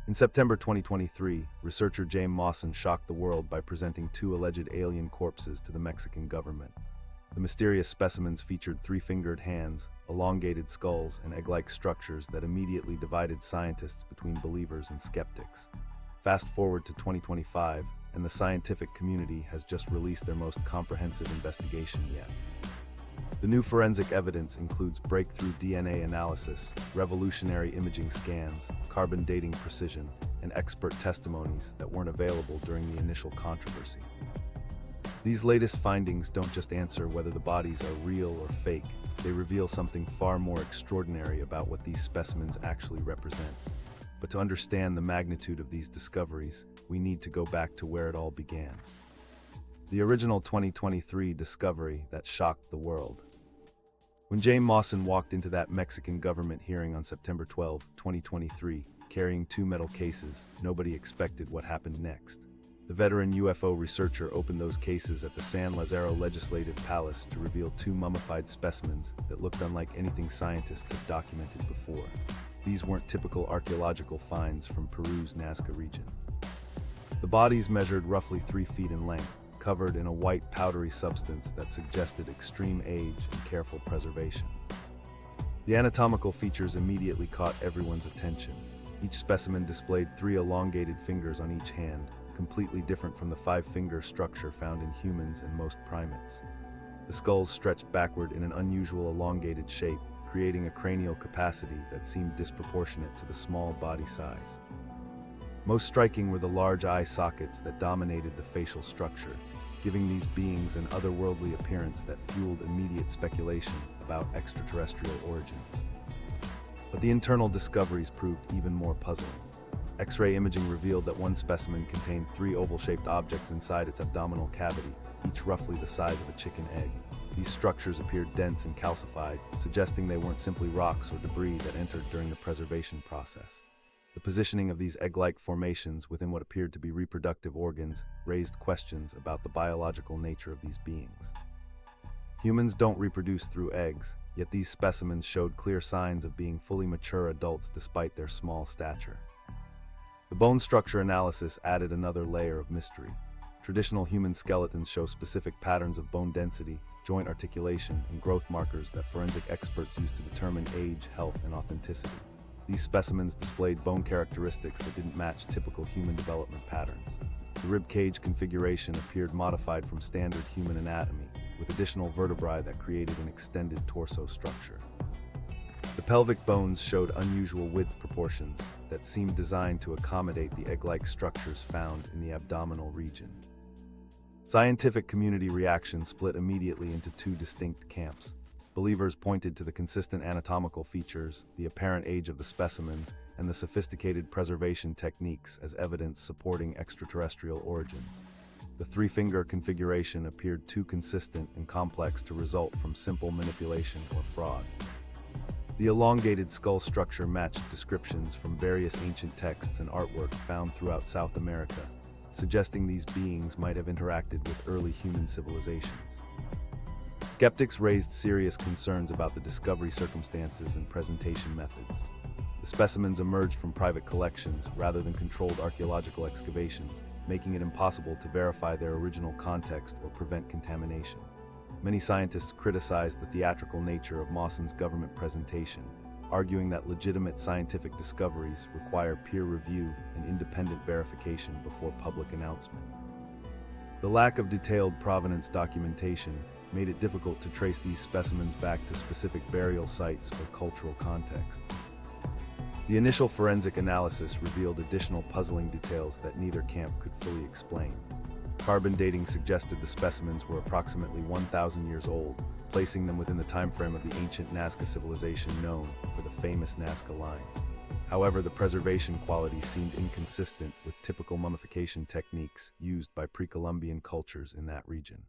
In September 2023, researcher James Mawson shocked the world by presenting two alleged alien corpses to the Mexican government. The mysterious specimens featured three-fingered hands, elongated skulls, and egg-like structures that immediately divided scientists between believers and skeptics. Fast forward to 2025, and the scientific community has just released their most comprehensive investigation yet. The new forensic evidence includes breakthrough DNA analysis, revolutionary imaging scans, carbon dating precision, and expert testimonies that weren't available during the initial controversy. These latest findings don't just answer whether the bodies are real or fake, they reveal something far more extraordinary about what these specimens actually represent. But to understand the magnitude of these discoveries, we need to go back to where it all began. The original 2023 discovery that shocked the world. When James Mawson walked into that Mexican government hearing on September 12, 2023, carrying two metal cases, nobody expected what happened next. The veteran UFO researcher opened those cases at the San Lazaro Legislative Palace to reveal two mummified specimens that looked unlike anything scientists had documented before. These weren't typical archaeological finds from Peru's Nazca region. The bodies measured roughly 3 feet in length, covered in a white powdery substance that suggested extreme age and careful preservation. The anatomical features immediately caught everyone's attention. Each specimen displayed 3 elongated fingers on each hand, completely different from the 5-finger structure found in humans and most primates. The skulls stretched backward in an unusual elongated shape, creating a cranial capacity that seemed disproportionate to the small body size. Most striking were the large eye sockets that dominated the facial structure, giving these beings an otherworldly appearance that fueled immediate speculation about extraterrestrial origins. But the internal discoveries proved even more puzzling. X-ray imaging revealed that one specimen contained 3 oval-shaped objects inside its abdominal cavity, each roughly the size of a chicken egg. These structures appeared dense and calcified, suggesting they weren't simply rocks or debris that entered during the preservation process. The positioning of these egg-like formations within what appeared to be reproductive organs raised questions about the biological nature of these beings. Humans don't reproduce through eggs, yet these specimens showed clear signs of being fully mature adults despite their small stature. The bone structure analysis added another layer of mystery. Traditional human skeletons show specific patterns of bone density, joint articulation, and growth markers that forensic experts use to determine age, health, and authenticity. These specimens displayed bone characteristics that didn't match typical human development patterns. The rib cage configuration appeared modified from standard human anatomy, with additional vertebrae that created an extended torso structure. The pelvic bones showed unusual width proportions that seemed designed to accommodate the egg-like structures found in the abdominal region. Scientific community reaction split immediately into 2 distinct camps. Believers pointed to the consistent anatomical features, the apparent age of the specimens, and the sophisticated preservation techniques as evidence supporting extraterrestrial origins. The 3-finger configuration appeared too consistent and complex to result from simple manipulation or fraud. The elongated skull structure matched descriptions from various ancient texts and artwork found throughout South America, suggesting these beings might have interacted with early human civilizations. Skeptics raised serious concerns about the discovery circumstances and presentation methods. The specimens emerged from private collections rather than controlled archaeological excavations, making it impossible to verify their original context or prevent contamination. Many scientists criticized the theatrical nature of Mawson's government presentation, arguing that legitimate scientific discoveries require peer review and independent verification before public announcement. The lack of detailed provenance documentation made it difficult to trace these specimens back to specific burial sites or cultural contexts. The initial forensic analysis revealed additional puzzling details that neither camp could fully explain. Carbon dating suggested the specimens were approximately 1,000 years old, placing them within the timeframe of the ancient Nazca civilization known for the famous Nazca lines. However, the preservation quality seemed inconsistent with typical mummification techniques used by pre-Columbian cultures in that region.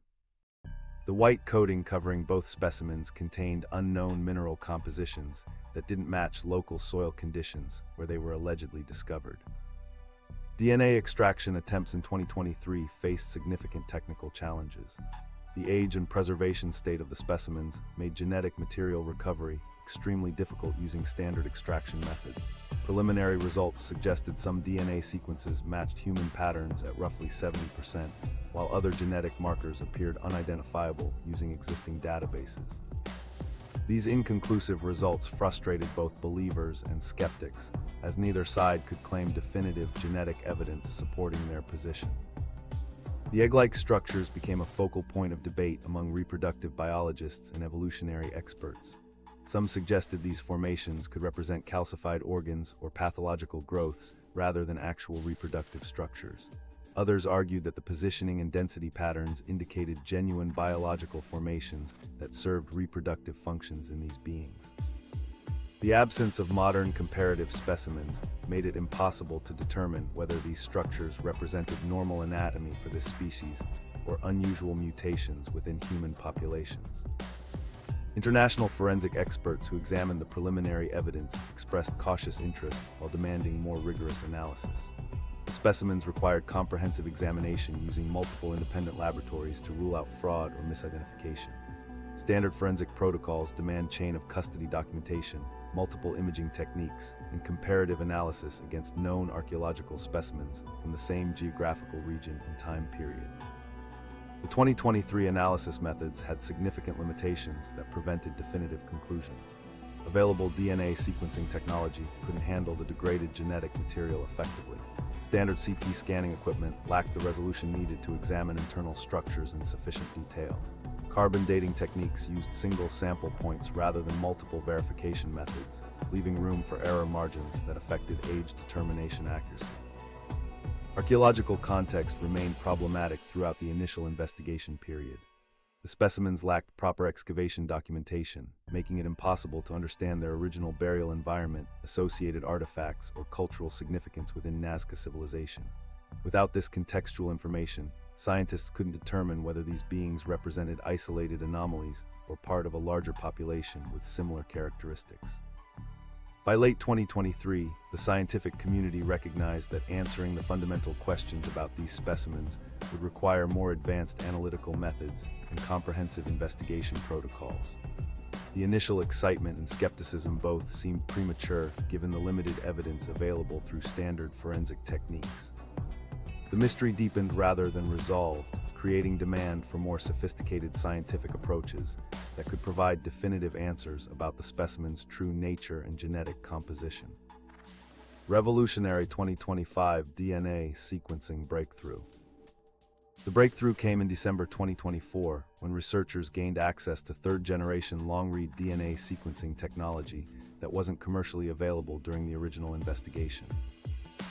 The white coating covering both specimens contained unknown mineral compositions that didn't match local soil conditions where they were allegedly discovered. DNA extraction attempts in 2023 faced significant technical challenges. The age and preservation state of the specimens made genetic material recovery extremely difficult using standard extraction methods. Preliminary results suggested some DNA sequences matched human patterns at roughly 70%, while other genetic markers appeared unidentifiable using existing databases. These inconclusive results frustrated both believers and skeptics, as neither side could claim definitive genetic evidence supporting their position. The egg-like structures became a focal point of debate among reproductive biologists and evolutionary experts. Some suggested these formations could represent calcified organs or pathological growths rather than actual reproductive structures. Others argued that the positioning and density patterns indicated genuine biological formations that served reproductive functions in these beings. The absence of modern comparative specimens made it impossible to determine whether these structures represented normal anatomy for this species or unusual mutations within human populations. International forensic experts who examined the preliminary evidence expressed cautious interest while demanding more rigorous analysis. The specimens required comprehensive examination using multiple independent laboratories to rule out fraud or misidentification. Standard forensic protocols demand chain of custody documentation, multiple imaging techniques, and comparative analysis against known archaeological specimens from the same geographical region and time period. The 2023 analysis methods had significant limitations that prevented definitive conclusions. Available DNA sequencing technology couldn't handle the degraded genetic material effectively. Standard CT scanning equipment lacked the resolution needed to examine internal structures in sufficient detail. Carbon dating techniques used single sample points rather than multiple verification methods, leaving room for error margins that affected age determination accuracy. Archaeological context remained problematic throughout the initial investigation period. The specimens lacked proper excavation documentation, making it impossible to understand their original burial environment, associated artifacts, or cultural significance within Nazca civilization. Without this contextual information, scientists couldn't determine whether these beings represented isolated anomalies or part of a larger population with similar characteristics. By late 2023, the scientific community recognized that answering the fundamental questions about these specimens would require more advanced analytical methods and comprehensive investigation protocols. The initial excitement and skepticism both seemed premature given the limited evidence available through standard forensic techniques. The mystery deepened rather than resolved, creating demand for more sophisticated scientific approaches that could provide definitive answers about the specimen's true nature and genetic composition. Revolutionary 2025 DNA sequencing breakthrough. The breakthrough came in December 2024 when researchers gained access to third-generation long-read DNA sequencing technology that wasn't commercially available during the original investigation.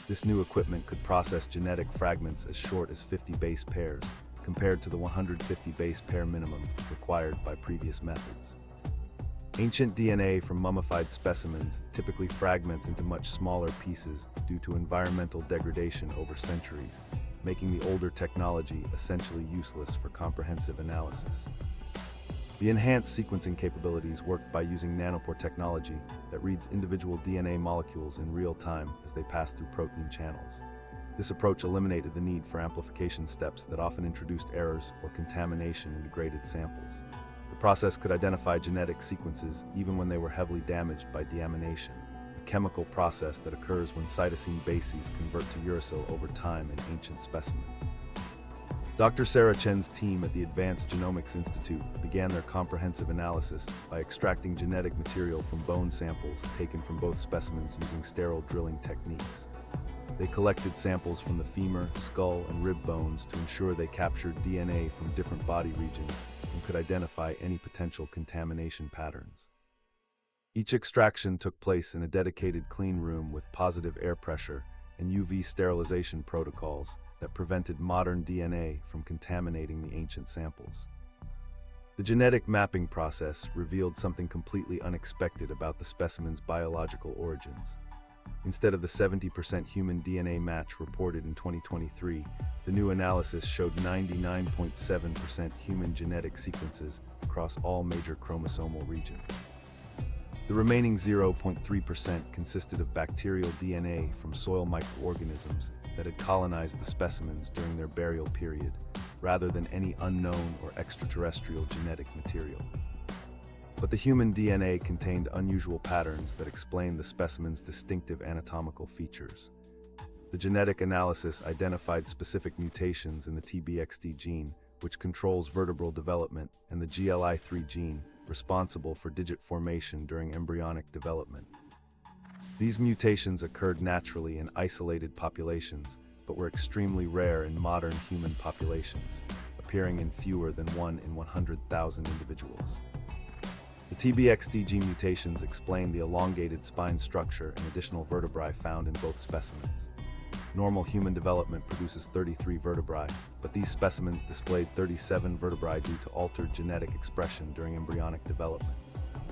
This new equipment could process genetic fragments as short as 50 base pairs, compared to the 150 base pair minimum required by previous methods. Ancient DNA from mummified specimens typically fragments into much smaller pieces due to environmental degradation over centuries, making the older technology essentially useless for comprehensive analysis. The enhanced sequencing capabilities worked by using Nanopore technology that reads individual DNA molecules in real time as they pass through protein channels. This approach eliminated the need for amplification steps that often introduced errors or contamination in degraded samples. The process could identify genetic sequences even when they were heavily damaged by deamination, a chemical process that occurs when cytosine bases convert to uracil over time in ancient specimens. Dr. Sarah Chen's team at the Advanced Genomics Institute began their comprehensive analysis by extracting genetic material from bone samples taken from both specimens using sterile drilling techniques. They collected samples from the femur, skull, and rib bones to ensure they captured DNA from different body regions and could identify any potential contamination patterns. Each extraction took place in a dedicated clean room with positive air pressure and UV sterilization protocols that prevented modern DNA from contaminating the ancient samples. The genetic mapping process revealed something completely unexpected about the specimen's biological origins. Instead of the 70% human DNA match reported in 2023, the new analysis showed 99.7% human genetic sequences across all major chromosomal regions. The remaining 0.3% consisted of bacterial DNA from soil microorganisms that had colonized the specimens during their burial period, rather than any unknown or extraterrestrial genetic material. But the human DNA contained unusual patterns that explain the specimen's distinctive anatomical features. The genetic analysis identified specific mutations in the TBXD gene, which controls vertebral development, and the GLI3 gene, responsible for digit formation during embryonic development. These mutations occurred naturally in isolated populations, but were extremely rare in modern human populations, appearing in fewer than 1 in 100,000 individuals. The TBXD gene mutations explain the elongated spine structure and additional vertebrae found in both specimens. Normal human development produces 33 vertebrae, but these specimens displayed 37 vertebrae due to altered genetic expression during embryonic development.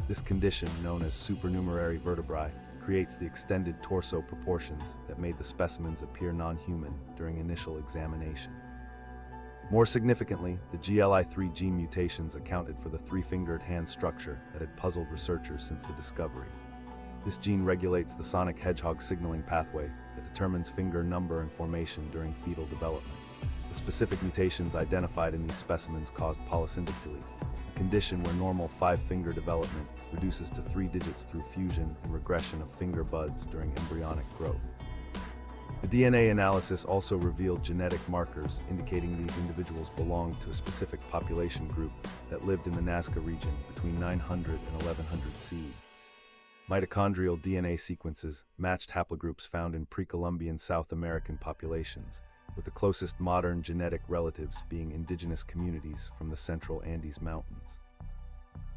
This condition, known as supernumerary vertebrae, creates the extended torso proportions that made the specimens appear non-human during initial examination. More significantly, the GLI3 gene mutations accounted for the three-fingered hand structure that had puzzled researchers since the discovery. This gene regulates the sonic hedgehog signaling pathway that determines finger number and formation during fetal development. The specific mutations identified in these specimens caused polysyndactyly, a condition where normal five-finger development reduces to 3 digits through fusion and regression of finger buds during embryonic growth. The DNA analysis also revealed genetic markers indicating these individuals belonged to a specific population group that lived in the Nazca region between 900 and 1100 CE. Mitochondrial DNA sequences matched haplogroups found in pre-Columbian South American populations, with the closest modern genetic relatives being indigenous communities from the central Andes Mountains.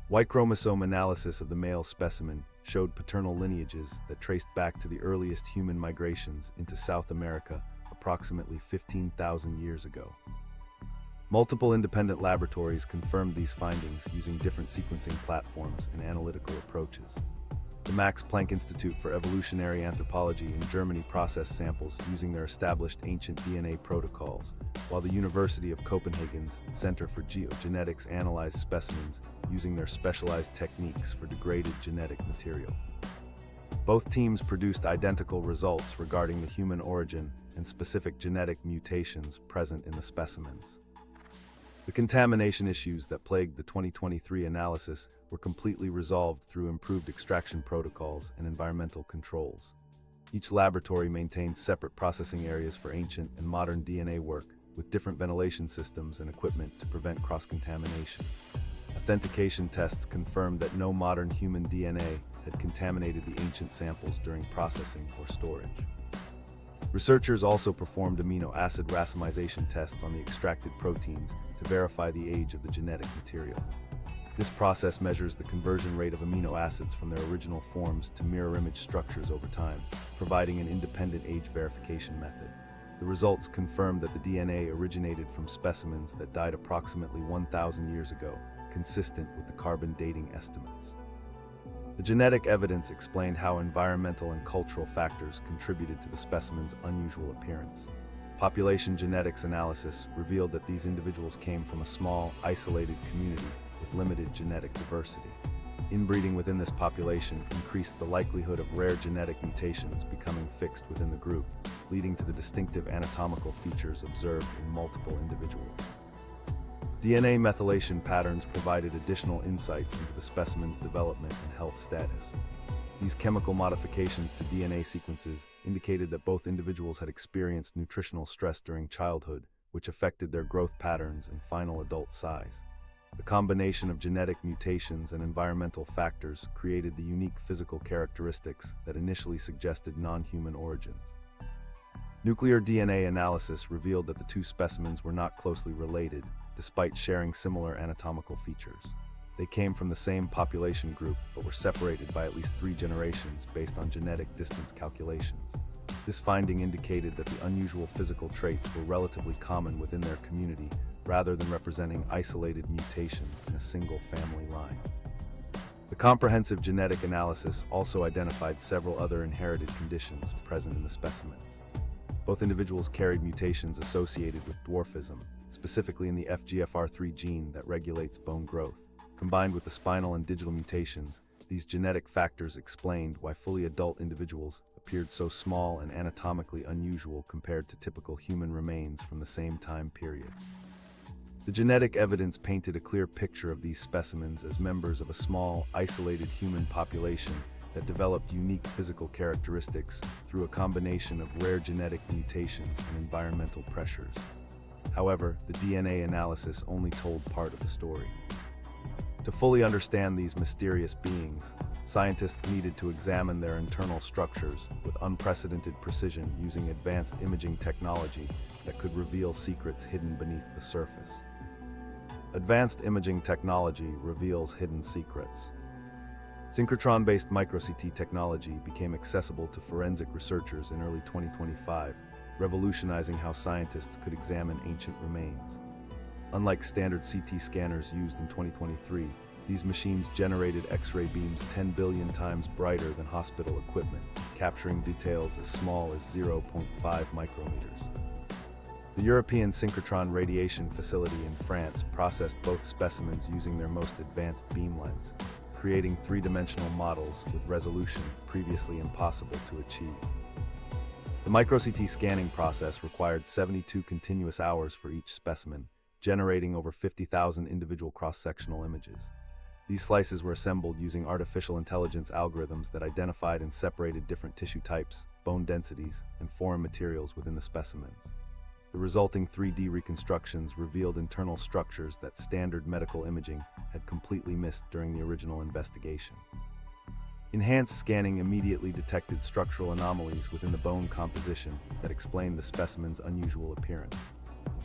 Y chromosome analysis of the male specimen showed paternal lineages that traced back to the earliest human migrations into South America approximately 15,000 years ago. Multiple independent laboratories confirmed these findings using different sequencing platforms and analytical approaches. The Max Planck Institute for Evolutionary Anthropology in Germany processed samples using their established ancient DNA protocols, while the University of Copenhagen's Center for Geogenetics analyzed specimens using their specialized techniques for degraded genetic material. Both teams produced identical results regarding the human origin and specific genetic mutations present in the specimens. The contamination issues that plagued the 2023 analysis were completely resolved through improved extraction protocols and environmental controls. Each laboratory maintained separate processing areas for ancient and modern DNA work, with different ventilation systems and equipment to prevent cross-contamination. Authentication tests confirmed that no modern human DNA had contaminated the ancient samples during processing or storage. Researchers also performed amino acid racemization tests on the extracted proteins to verify the age of the genetic material. This process measures the conversion rate of amino acids from their original forms to mirror image structures over time, providing an independent age verification method. The results confirm that the DNA originated from specimens that died approximately 1,000 years ago, consistent with the carbon dating estimates. The genetic evidence explained how environmental and cultural factors contributed to the specimen's unusual appearance. Population genetics analysis revealed that these individuals came from a small, isolated community with limited genetic diversity. Inbreeding within this population increased the likelihood of rare genetic mutations becoming fixed within the group, leading to the distinctive anatomical features observed in multiple individuals. DNA methylation patterns provided additional insights into the specimen's development and health status. These chemical modifications to DNA sequences indicated that both individuals had experienced nutritional stress during childhood, which affected their growth patterns and final adult size. The combination of genetic mutations and environmental factors created the unique physical characteristics that initially suggested non-human origins. Nuclear DNA analysis revealed that the two specimens were not closely related, despite sharing similar anatomical features. They came from the same population group, but were separated by at least 3 generations based on genetic distance calculations. This finding indicated that the unusual physical traits were relatively common within their community, rather than representing isolated mutations in a single family line. The comprehensive genetic analysis also identified several other inherited conditions present in the specimens. Both individuals carried mutations associated with dwarfism, specifically in the FGFR3 gene that regulates bone growth. Combined with the spinal and digital mutations, these genetic factors explained why fully adult individuals appeared so small and anatomically unusual compared to typical human remains from the same time period. The genetic evidence painted a clear picture of these specimens as members of a small, isolated human population that developed unique physical characteristics through a combination of rare genetic mutations and environmental pressures. However, the DNA analysis only told part of the story. To fully understand these mysterious beings, scientists needed to examine their internal structures with unprecedented precision using advanced imaging technology that could reveal secrets hidden beneath the surface. Advanced imaging technology reveals hidden secrets. Synchrotron-based MicroCT technology became accessible to forensic researchers in early 2025, revolutionizing how scientists could examine ancient remains. Unlike standard CT scanners used in 2023, these machines generated X-ray beams 10 billion times brighter than hospital equipment, capturing details as small as 0.5 micrometers. The European Synchrotron Radiation Facility in France processed both specimens using their most advanced beam lens, creating three-dimensional models with resolution previously impossible to achieve. The MicroCT scanning process required 72 continuous hours for each specimen, generating over 50,000 individual cross-sectional images. These slices were assembled using artificial intelligence algorithms that identified and separated different tissue types, bone densities, and foreign materials within the specimens. The resulting 3D reconstructions revealed internal structures that standard medical imaging had completely missed during the original investigation. Enhanced scanning immediately detected structural anomalies within the bone composition that explained the specimen's unusual appearance.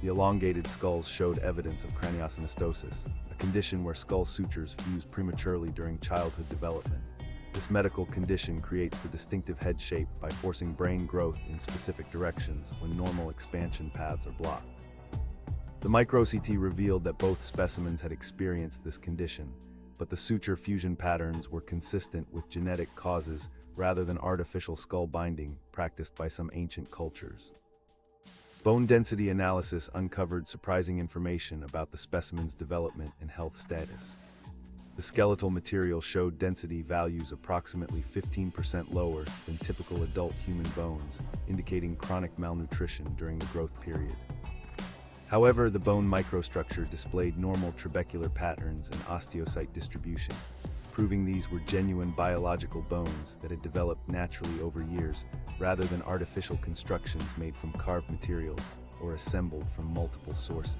The elongated skulls showed evidence of craniosynostosis, a condition where skull sutures fuse prematurely during childhood development. This medical condition creates the distinctive head shape by forcing brain growth in specific directions when normal expansion paths are blocked. The MicroCT revealed that both specimens had experienced this condition, but the suture fusion patterns were consistent with genetic causes rather than artificial skull binding practiced by some ancient cultures. Bone density analysis uncovered surprising information about the specimen's development and health status. The skeletal material showed density values approximately 15% lower than typical adult human bones, indicating chronic malnutrition during the growth period. However, the bone microstructure displayed normal trabecular patterns and osteocyte distribution, proving these were genuine biological bones that had developed naturally over years rather than artificial constructions made from carved materials or assembled from multiple sources.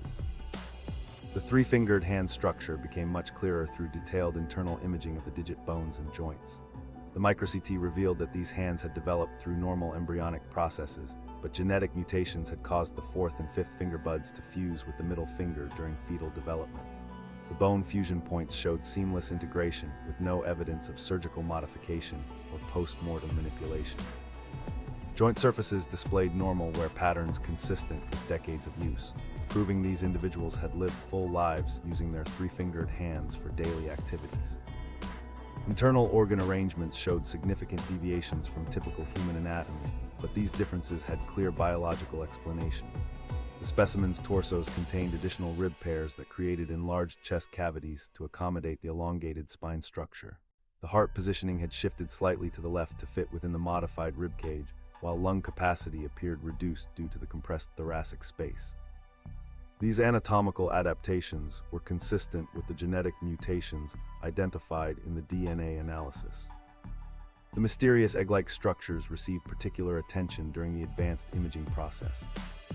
The three-fingered hand structure became much clearer through detailed internal imaging of the digit bones and joints. The MicroCT revealed that these hands had developed through normal embryonic processes, but genetic mutations had caused the fourth and fifth finger buds to fuse with the middle finger during fetal development. The bone fusion points showed seamless integration with no evidence of surgical modification or post-mortem manipulation. Joint surfaces displayed normal wear patterns consistent with decades of use, proving these individuals had lived full lives using their three-fingered hands for daily activities. Internal organ arrangements showed significant deviations from typical human anatomy, but these differences had clear biological explanations. The specimen's torsos contained additional rib pairs that created enlarged chest cavities to accommodate the elongated spine structure. The heart positioning had shifted slightly to the left to fit within the modified rib cage, while lung capacity appeared reduced due to the compressed thoracic space. These anatomical adaptations were consistent with the genetic mutations identified in the DNA analysis. The mysterious egg-like structures received particular attention during the advanced imaging process.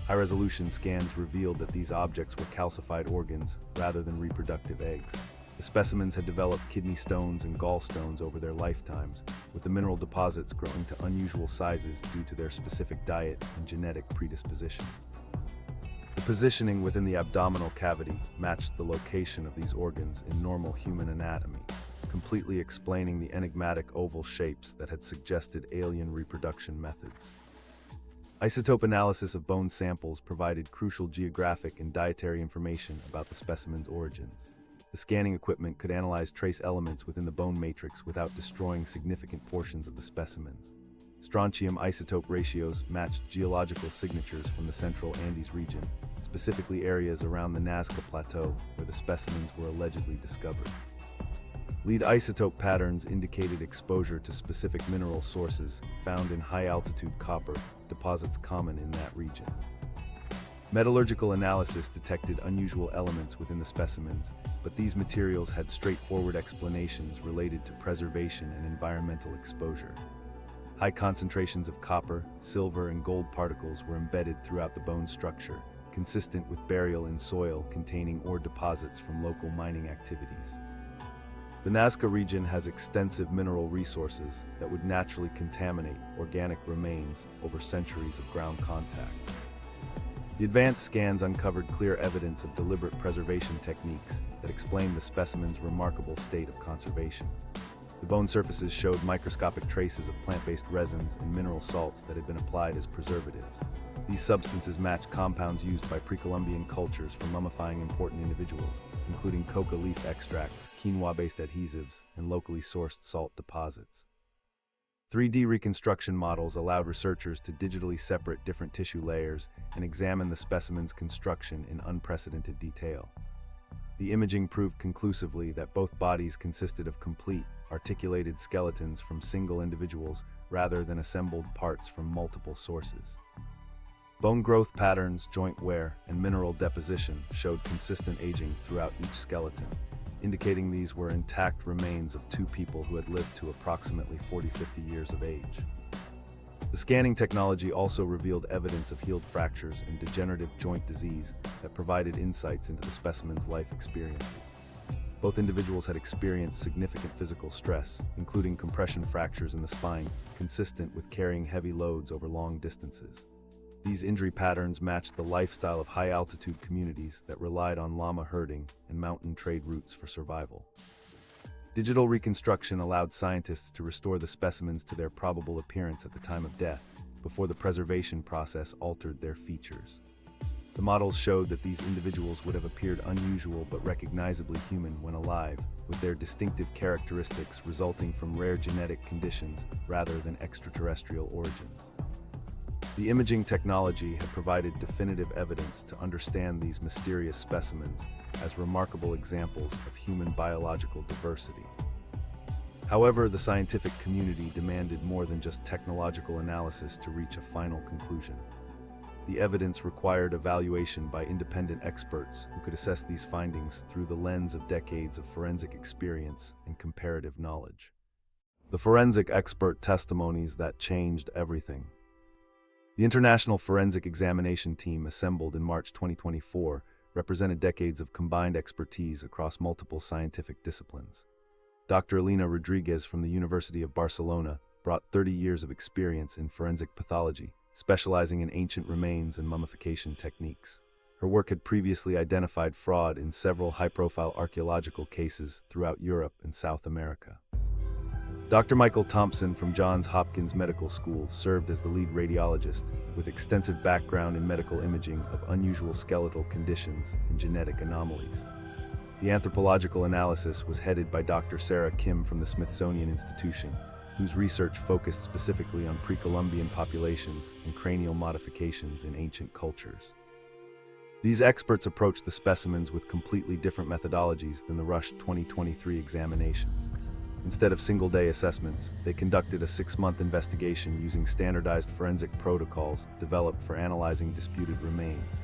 High-resolution scans revealed that these objects were calcified organs rather than reproductive eggs. The specimens had developed kidney stones and gallstones over their lifetimes, with the mineral deposits growing to unusual sizes due to their specific diet and genetic predisposition. The positioning within the abdominal cavity matched the location of these organs in normal human anatomy, completely explaining the enigmatic oval shapes that had suggested alien reproduction methods. Isotope analysis of bone samples provided crucial geographic and dietary information about the specimen's origins. The scanning equipment could analyze trace elements within the bone matrix without destroying significant portions of the specimens. Strontium isotope ratios matched geological signatures from the central Andes region, specifically areas around the Nazca Plateau where the specimens were allegedly discovered. Lead isotope patterns indicated exposure to specific mineral sources found in high-altitude copper deposits common in that region. Metallurgical analysis detected unusual elements within the specimens, but these materials had straightforward explanations related to preservation and environmental exposure. High concentrations of copper, silver, and gold particles were embedded throughout the bone structure, consistent with burial in soil containing ore deposits from local mining activities. The Nazca region has extensive mineral resources that would naturally contaminate organic remains over centuries of ground contact. The advanced scans uncovered clear evidence of deliberate preservation techniques that explain the specimen's remarkable state of conservation. The bone surfaces showed microscopic traces of plant-based resins and mineral salts that had been applied as preservatives. These substances matched compounds used by pre-Columbian cultures for mummifying important individuals, including coca leaf extracts, quinoa-based adhesives, and locally sourced salt deposits. 3D reconstruction models allowed researchers to digitally separate different tissue layers and examine the specimen's construction in unprecedented detail. The imaging proved conclusively that both bodies consisted of complete, articulated skeletons from single individuals rather than assembled parts from multiple sources. Bone growth patterns, joint wear, and mineral deposition showed consistent aging throughout each skeleton, indicating these were intact remains of two people who had lived to approximately 40–50 years of age. The scanning technology also revealed evidence of healed fractures and degenerative joint disease that provided insights into the specimen's life experiences. Both individuals had experienced significant physical stress, including compression fractures in the spine, consistent with carrying heavy loads over long distances. These injury patterns matched the lifestyle of high-altitude communities that relied on llama herding and mountain trade routes for survival. Digital reconstruction allowed scientists to restore the specimens to their probable appearance at the time of death, before the preservation process altered their features. The models showed that these individuals would have appeared unusual but recognizably human when alive, with their distinctive characteristics resulting from rare genetic conditions rather than extraterrestrial origins. The imaging technology had provided definitive evidence to understand these mysterious specimens as remarkable examples of human biological diversity. However, the scientific community demanded more than just technological analysis to reach a final conclusion. The evidence required evaluation by independent experts who could assess these findings through the lens of decades of forensic experience and comparative knowledge. The forensic expert testimonies that changed everything. The International Forensic Examination Team, assembled in March 2024, represented decades of combined expertise across multiple scientific disciplines. Dr. Elena Rodriguez from the University of Barcelona brought 30 years of experience in forensic pathology, specializing in ancient remains and mummification techniques. Her work had previously identified fraud in several high-profile archaeological cases throughout Europe and South America. Dr. Michael Thompson from Johns Hopkins Medical School served as the lead radiologist, with extensive background in medical imaging of unusual skeletal conditions and genetic anomalies. The anthropological analysis was headed by Dr. Sarah Kim from the Smithsonian Institution, whose research focused specifically on pre-Columbian populations and cranial modifications in ancient cultures. These experts approached the specimens with completely different methodologies than the rushed 2023 examinations. Instead of single-day assessments, they conducted a 6-month investigation using standardized forensic protocols developed for analyzing disputed remains.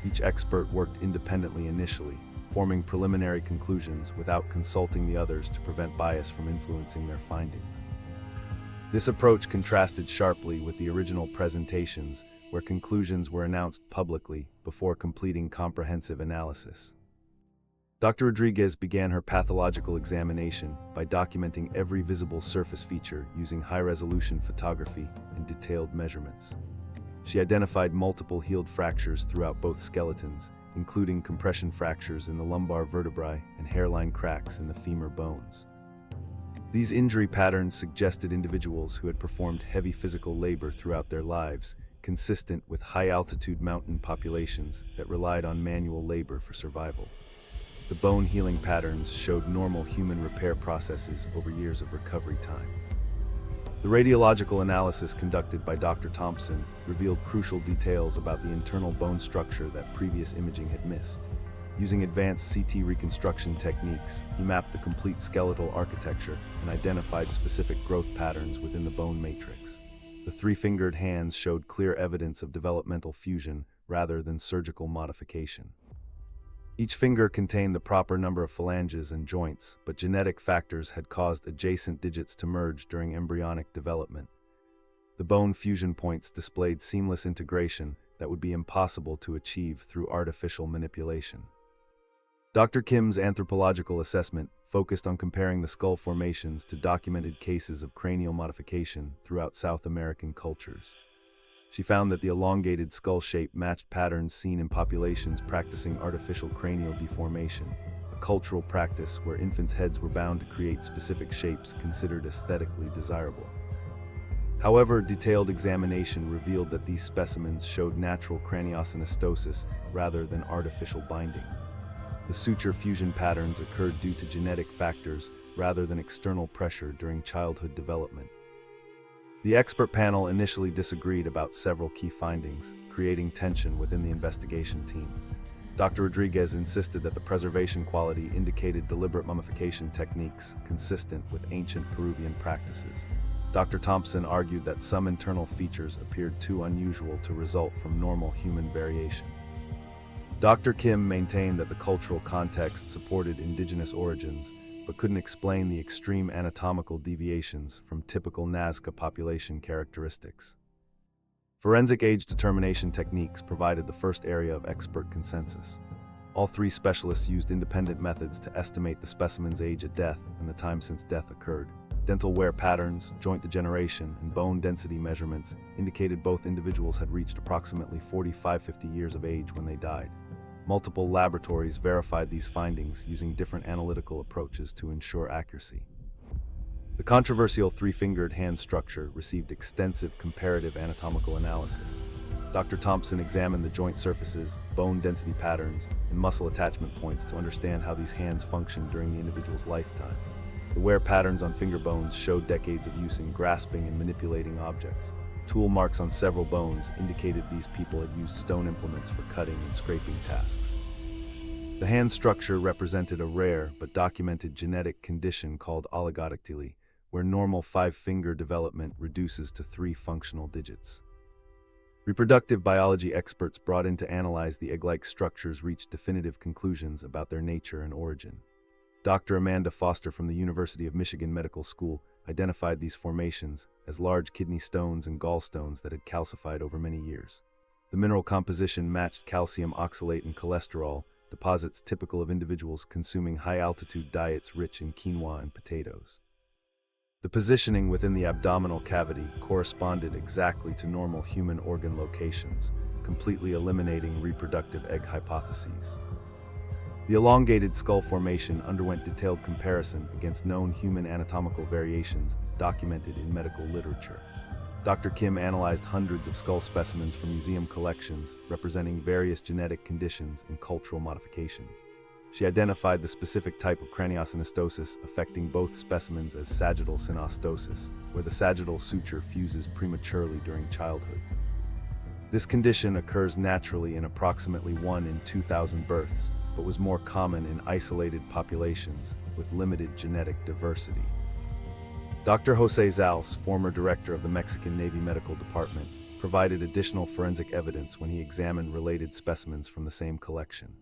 Each expert worked independently initially, forming preliminary conclusions without consulting the others to prevent bias from influencing their findings. This approach contrasted sharply with the original presentations, where conclusions were announced publicly before completing comprehensive analysis. Dr. Rodriguez began her pathological examination by documenting every visible surface feature using high-resolution photography and detailed measurements. She identified multiple healed fractures throughout both skeletons, including compression fractures in the lumbar vertebrae and hairline cracks in the femur bones. These injury patterns suggested individuals who had performed heavy physical labor throughout their lives, consistent with high-altitude mountain populations that relied on manual labor for survival. The bone healing patterns showed normal human repair processes over years of recovery time. The radiological analysis conducted by Dr. Thompson revealed crucial details about the internal bone structure that previous imaging had missed. Using advanced CT reconstruction techniques, he mapped the complete skeletal architecture and identified specific growth patterns within the bone matrix. The three-fingered hands showed clear evidence of developmental fusion rather than surgical modification. Each finger contained the proper number of phalanges and joints, but genetic factors had caused adjacent digits to merge during embryonic development. The bone fusion points displayed seamless integration that would be impossible to achieve through artificial manipulation. Dr. Kim's anthropological assessment focused on comparing the skull formations to documented cases of cranial modification throughout South American cultures. She found that the elongated skull shape matched patterns seen in populations practicing artificial cranial deformation, a cultural practice where infants' heads were bound to create specific shapes considered aesthetically desirable. However, detailed examination revealed that these specimens showed natural craniosynostosis rather than artificial binding. The suture fusion patterns occurred due to genetic factors rather than external pressure during childhood development. The expert panel initially disagreed about several key findings, creating tension within the investigation team. Dr. Rodriguez insisted that the preservation quality indicated deliberate mummification techniques consistent with ancient Peruvian practices. Dr. Thompson argued that some internal features appeared too unusual to result from normal human variation. Dr. Kim maintained that the cultural context supported indigenous origins, but couldn't explain the extreme anatomical deviations from typical Nazca population characteristics. Forensic age determination techniques provided the first area of expert consensus. All three specialists used independent methods to estimate the specimen's age at death and the time since death occurred. Dental wear patterns, joint degeneration, and bone density measurements indicated both individuals had reached approximately 45-50 years of age when they died. Multiple laboratories verified these findings using different analytical approaches to ensure accuracy. The controversial three-fingered hand structure received extensive comparative anatomical analysis. Dr. Thompson examined the joint surfaces, bone density patterns, and muscle attachment points to understand how these hands functioned during the individual's lifetime. The wear patterns on finger bones showed decades of use in grasping and manipulating objects. Tool marks on several bones indicated these people had used stone implements for cutting and scraping tasks. The hand structure represented a rare but documented genetic condition called oligodactyly, where normal five-finger development reduces to 3 functional digits. Reproductive biology experts brought in to analyze the egg-like structures reached definitive conclusions about their nature and origin. Dr. Amanda Foster from the University of Michigan Medical School identified these formations as large kidney stones and gallstones that had calcified over many years. The mineral composition matched calcium oxalate and cholesterol, deposits typical of individuals consuming high-altitude diets rich in quinoa and potatoes. The positioning within the abdominal cavity corresponded exactly to normal human organ locations, completely eliminating reproductive egg hypotheses. The elongated skull formation underwent detailed comparison against known human anatomical variations documented in medical literature. Dr. Kim analyzed hundreds of skull specimens from museum collections representing various genetic conditions and cultural modifications. She identified the specific type of craniosynostosis affecting both specimens as sagittal synostosis, where the sagittal suture fuses prematurely during childhood. This condition occurs naturally in approximately 1 in 2,000 births, but was more common in isolated populations with limited genetic diversity. Dr. Jose Zals, former director of the Mexican Navy Medical Department, provided additional forensic evidence when he examined related specimens from the same collection.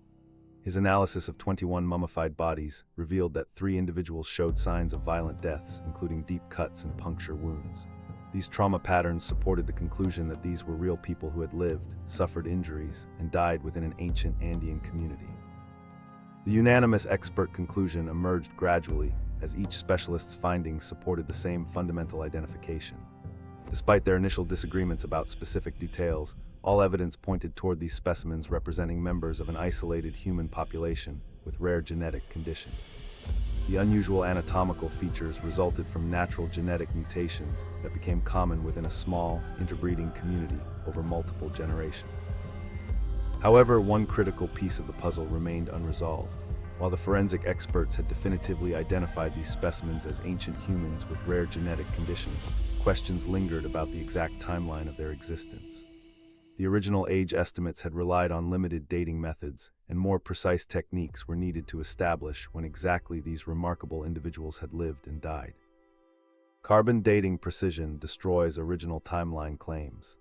His analysis of 21 mummified bodies revealed that 3 individuals showed signs of violent deaths, including deep cuts and puncture wounds. These trauma patterns supported the conclusion that these were real people who had lived, suffered injuries, and died within an ancient Andean community. The unanimous expert conclusion emerged gradually as each specialist's findings supported the same fundamental identification. Despite their initial disagreements about specific details, all evidence pointed toward these specimens representing members of an isolated human population with rare genetic conditions. The unusual anatomical features resulted from natural genetic mutations that became common within a small, interbreeding community over multiple generations. However, one critical piece of the puzzle remained unresolved. While the forensic experts had definitively identified these specimens as ancient humans with rare genetic conditions, questions lingered about the exact timeline of their existence. The original age estimates had relied on limited dating methods, and more precise techniques were needed to establish when exactly these remarkable individuals had lived and died. Carbon dating precision destroys original timeline claims.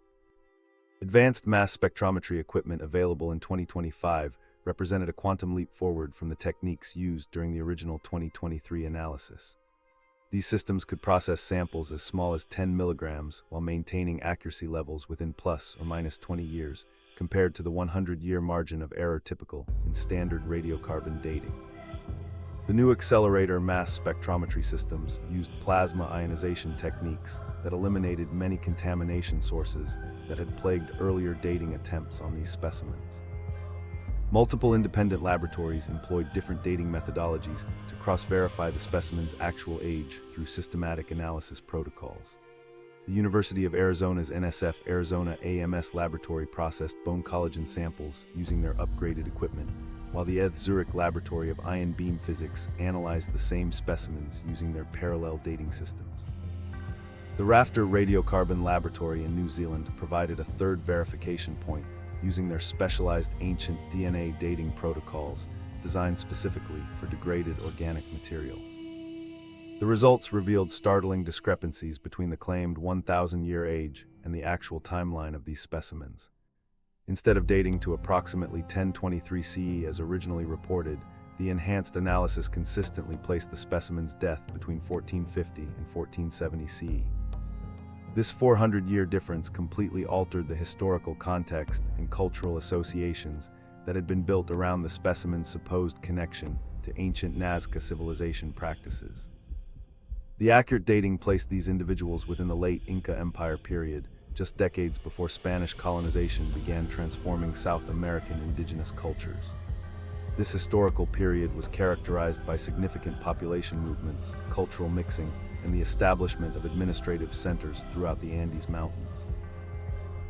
Advanced mass spectrometry equipment available in 2025 represented a quantum leap forward from the techniques used during the original 2023 analysis. These systems could process samples as small as 10 milligrams while maintaining accuracy levels within plus or minus 20 years, compared to the 100-year margin of error typical in standard radiocarbon dating. The new accelerator mass spectrometry systems used plasma ionization techniques that eliminated many contamination sources that had plagued earlier dating attempts on these specimens. Multiple independent laboratories employed different dating methodologies to cross-verify the specimen's actual age through systematic analysis protocols. The University of Arizona's NSF Arizona AMS laboratory processed bone collagen samples using their upgraded equipment, while the ETH Zurich Laboratory of Ion Beam Physics analyzed the same specimens using their parallel dating systems. The Rafter Radiocarbon Laboratory in New Zealand provided a third verification point using their specialized ancient DNA dating protocols designed specifically for degraded organic material. The results revealed startling discrepancies between the claimed 1,000-year age and the actual timeline of these specimens. Instead of dating to approximately 1023 CE as originally reported, the enhanced analysis consistently placed the specimen's death between 1450 and 1470 CE. This 400-year difference completely altered the historical context and cultural associations that had been built around the specimen's supposed connection to ancient Nazca civilization practices. The accurate dating placed these individuals within the late Inca Empire period, just decades before Spanish colonization began transforming South American indigenous cultures. This historical period was characterized by significant population movements, cultural mixing, and the establishment of administrative centers throughout the Andes Mountains.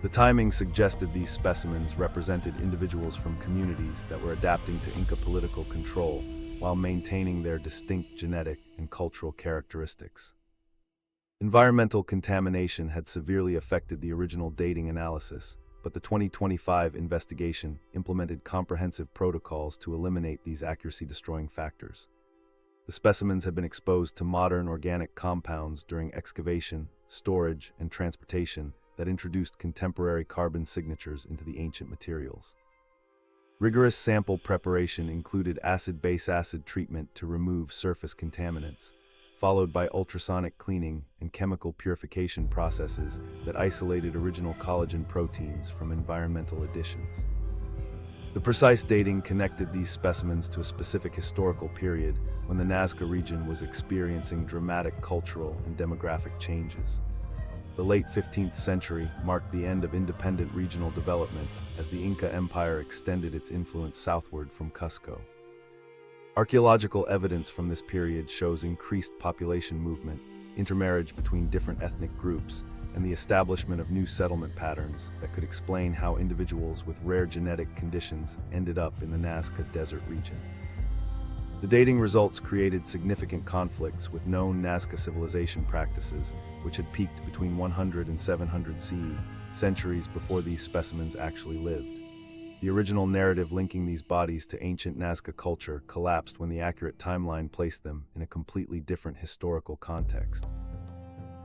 The timing suggested these specimens represented individuals from communities that were adapting to Inca political control while maintaining their distinct genetic and cultural characteristics. Environmental contamination had severely affected the original dating analysis, but the 2025 investigation implemented comprehensive protocols to eliminate these accuracy-destroying factors. The specimens had been exposed to modern organic compounds during excavation, storage, and transportation that introduced contemporary carbon signatures into the ancient materials. Rigorous sample preparation included acid-base acid treatment to remove surface contaminants, followed by ultrasonic cleaning and chemical purification processes that isolated original collagen proteins from environmental additions. The precise dating connected these specimens to a specific historical period when the Nazca region was experiencing dramatic cultural and demographic changes. The late 15th century marked the end of independent regional development as the Inca Empire extended its influence southward from Cusco. Archaeological evidence from this period shows increased population movement, intermarriage between different ethnic groups, and the establishment of new settlement patterns that could explain how individuals with rare genetic conditions ended up in the Nazca Desert region. The dating results created significant conflicts with known Nazca civilization practices, which had peaked between 100 and 700 CE, centuries before these specimens actually lived. The original narrative linking these bodies to ancient Nazca culture collapsed when the accurate timeline placed them in a completely different historical context.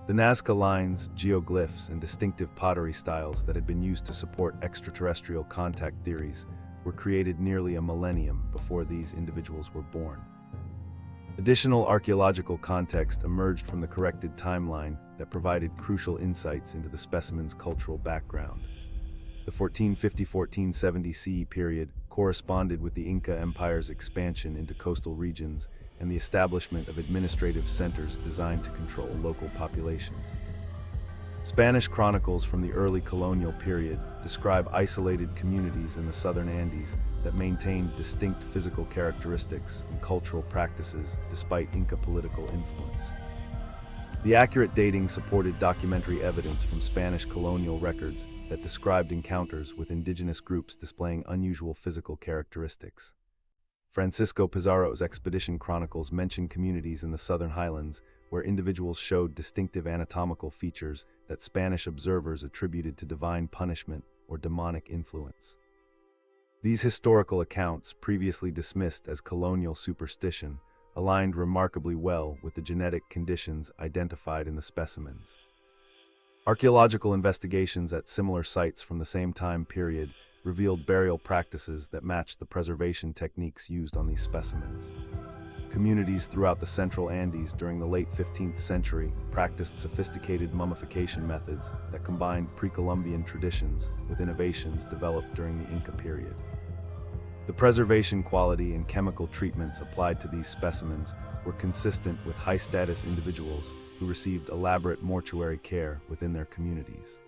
The Nazca lines, geoglyphs, and distinctive pottery styles that had been used to support extraterrestrial contact theories were created nearly a millennium before these individuals were born. Additional archaeological context emerged from the corrected timeline that provided crucial insights into the specimen's cultural background. The 1450–1470 CE period corresponded with the Inca Empire's expansion into coastal regions and the establishment of administrative centers designed to control local populations. Spanish chronicles from the early colonial period describe isolated communities in the southern Andes that maintained distinct physical characteristics and cultural practices despite Inca political influence. The accurate dating supported documentary evidence from Spanish colonial records that described encounters with indigenous groups displaying unusual physical characteristics. Francisco Pizarro's expedition chronicles mention communities in the southern highlands where individuals showed distinctive anatomical features that Spanish observers attributed to divine punishment or demonic influence. These historical accounts, previously dismissed as colonial superstition, aligned remarkably well with the genetic conditions identified in the specimens. Archaeological investigations at similar sites from the same time period revealed burial practices that matched the preservation techniques used on these specimens. Communities throughout the central Andes during the late 15th century practiced sophisticated mummification methods that combined pre-Columbian traditions with innovations developed during the Inca period. The preservation quality and chemical treatments applied to these specimens were consistent with high-status individuals who received elaborate mortuary care within their communities.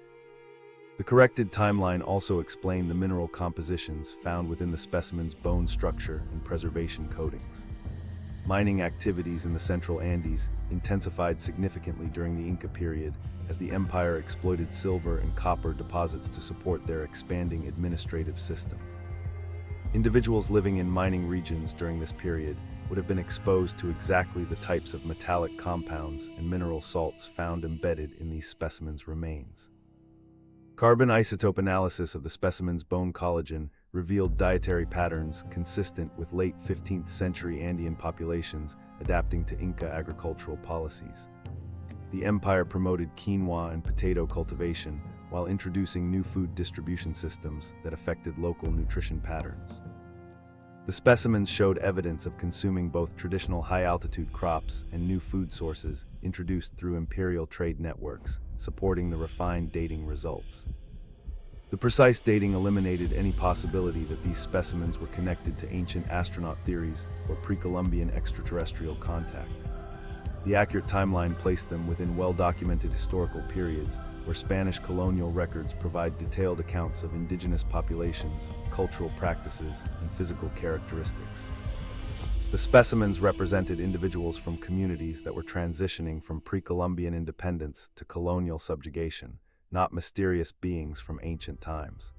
The corrected timeline also explained the mineral compositions found within the specimen's bone structure and preservation coatings. Mining activities in the central Andes intensified significantly during the Inca period as the empire exploited silver and copper deposits to support their expanding administrative system. Individuals living in mining regions during this period would have been exposed to exactly the types of metallic compounds and mineral salts found embedded in these specimens' remains. Carbon isotope analysis of the specimen's bone collagen revealed dietary patterns consistent with late 15th century Andean populations adapting to Inca agricultural policies. The empire promoted quinoa and potato cultivation while introducing new food distribution systems that affected local nutrition patterns. The specimens showed evidence of consuming both traditional high-altitude crops and new food sources introduced through imperial trade networks, supporting the refined dating results. The precise dating eliminated any possibility that these specimens were connected to ancient astronaut theories or pre-Columbian extraterrestrial contact. The accurate timeline placed them within well-documented historical periods where Spanish colonial records provide detailed accounts of indigenous populations, cultural practices, and physical characteristics. The specimens represented individuals from communities that were transitioning from pre-Columbian independence to colonial subjugation, not mysterious beings from ancient times.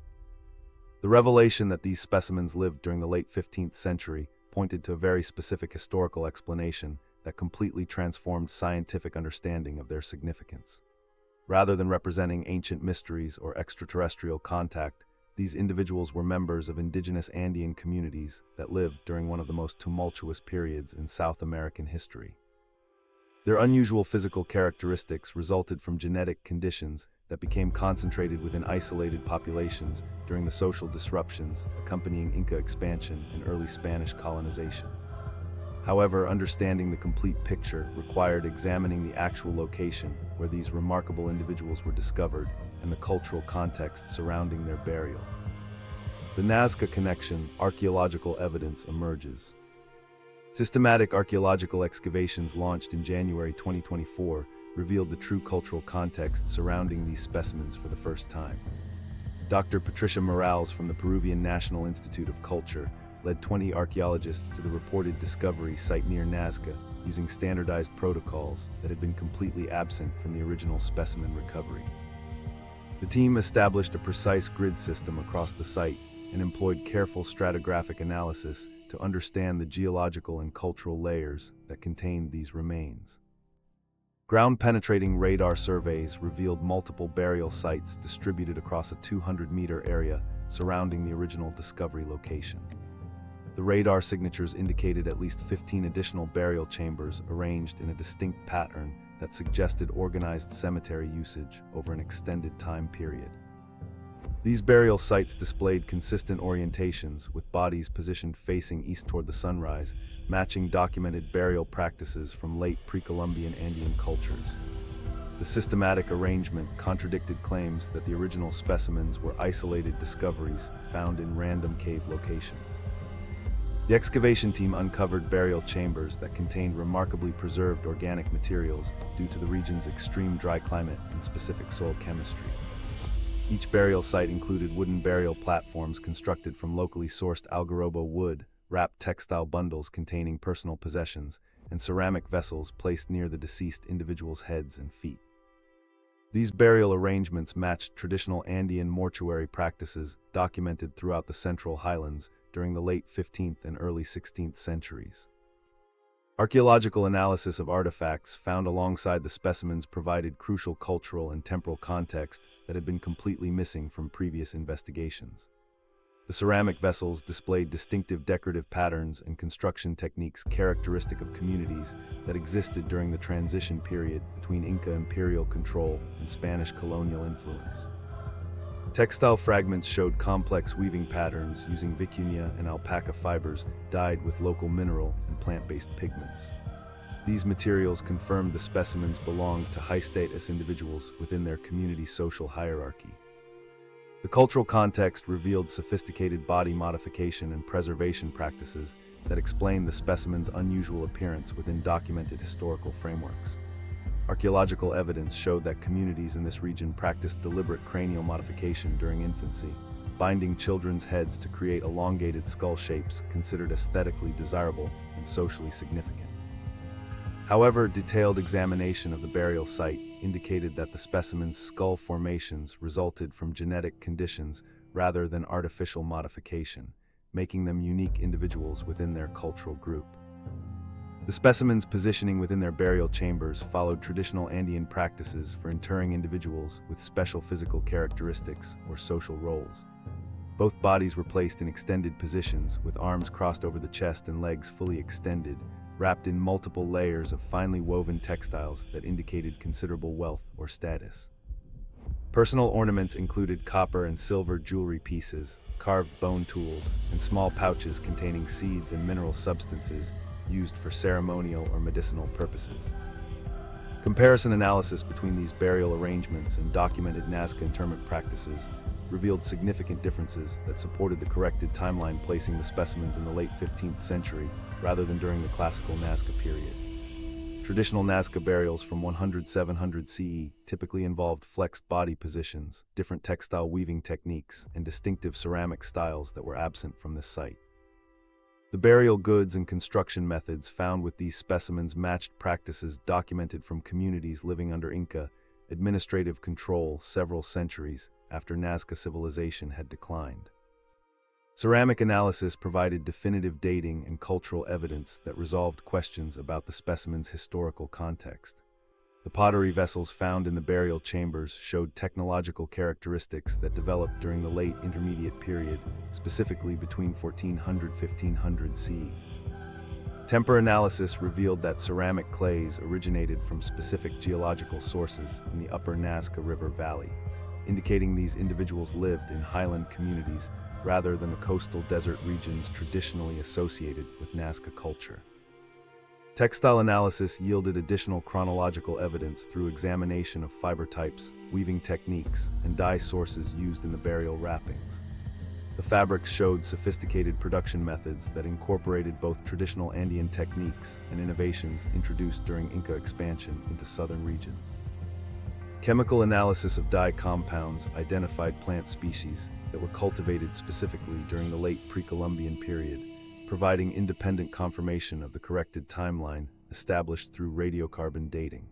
The revelation that these specimens lived during the late 15th century pointed to a very specific historical explanation that completely transformed scientific understanding of their significance. Rather than representing ancient mysteries or extraterrestrial contact, these individuals were members of indigenous Andean communities that lived during one of the most tumultuous periods in South American history. Their unusual physical characteristics resulted from genetic conditions that became concentrated within isolated populations during the social disruptions accompanying Inca expansion and early Spanish colonization. However, understanding the complete picture required examining the actual location where these remarkable individuals were discovered and the cultural context surrounding their burial. The Nazca connection, archaeological evidence emerges. Systematic archaeological excavations launched in January 2024 revealed the true cultural context surrounding these specimens for the first time. Dr. Patricia Morales from the Peruvian National Institute of Culture led 20 archaeologists to the reported discovery site near Nazca using standardized protocols that had been completely absent from the original specimen recovery. The team established a precise grid system across the site and employed careful stratigraphic analysis to understand the geological and cultural layers that contained these remains. Ground-penetrating radar surveys revealed multiple burial sites distributed across a 200-meter area surrounding the original discovery location. The radar signatures indicated at least 15 additional burial chambers arranged in a distinct pattern that suggested organized cemetery usage over an extended time period. These burial sites displayed consistent orientations, with bodies positioned facing east toward the sunrise, matching documented burial practices from late pre-Columbian Andean cultures. The systematic arrangement contradicted claims that the original specimens were isolated discoveries found in random cave locations. The excavation team uncovered burial chambers that contained remarkably preserved organic materials due to the region's extreme dry climate and specific soil chemistry. Each burial site included wooden burial platforms constructed from locally sourced algarobo wood, wrapped textile bundles containing personal possessions, and ceramic vessels placed near the deceased individuals' heads and feet. These burial arrangements matched traditional Andean mortuary practices documented throughout the Central Highlands during the late 15th and early 16th centuries. Archaeological analysis of artifacts found alongside the specimens provided crucial cultural and temporal context that had been completely missing from previous investigations. The ceramic vessels displayed distinctive decorative patterns and construction techniques characteristic of communities that existed during the transition period between Inca imperial control and Spanish colonial influence. Textile fragments showed complex weaving patterns using vicuña and alpaca fibers dyed with local mineral and plant-based pigments. These materials confirmed the specimens belonged to high-status individuals within their community social hierarchy. The cultural context revealed sophisticated body modification and preservation practices that explain the specimen's unusual appearance within documented historical frameworks. Archaeological evidence showed that communities in this region practiced deliberate cranial modification during infancy, binding children's heads to create elongated skull shapes considered aesthetically desirable and socially significant. However, detailed examination of the burial site indicated that the specimen's skull formations resulted from genetic conditions rather than artificial modification, making them unique individuals within their cultural group. The specimens' positioning within their burial chambers followed traditional Andean practices for interring individuals with special physical characteristics or social roles. Both bodies were placed in extended positions, with arms crossed over the chest and legs fully extended, wrapped in multiple layers of finely woven textiles that indicated considerable wealth or status. Personal ornaments included copper and silver jewelry pieces, carved bone tools, and small pouches containing seeds and mineral substances used for ceremonial or medicinal purposes. Comparison analysis between these burial arrangements and documented Nazca interment practices revealed significant differences that supported the corrected timeline, placing the specimens in the late 15th century rather than during the classical Nazca period. Traditional Nazca burials from 100–700 CE typically involved flexed body positions, different textile weaving techniques, and distinctive ceramic styles that were absent from this site. The burial goods and construction methods found with these specimens matched practices documented from communities living under Inca administrative control several centuries after Nazca civilization had declined. Ceramic analysis provided definitive dating and cultural evidence that resolved questions about the specimen's historical context. The pottery vessels found in the burial chambers showed technological characteristics that developed during the late intermediate period, specifically between 1400–1500 CE. Temper analysis revealed that ceramic clays originated from specific geological sources in the upper Nazca River Valley, indicating these individuals lived in highland communities rather than the coastal desert regions traditionally associated with Nazca culture. Textile analysis yielded additional chronological evidence through examination of fiber types, weaving techniques, and dye sources used in the burial wrappings. The fabrics showed sophisticated production methods that incorporated both traditional Andean techniques and innovations introduced during Inca expansion into southern regions. Chemical analysis of dye compounds identified plant species that were cultivated specifically during the late pre-Columbian period, providing independent confirmation of the corrected timeline established through radiocarbon dating.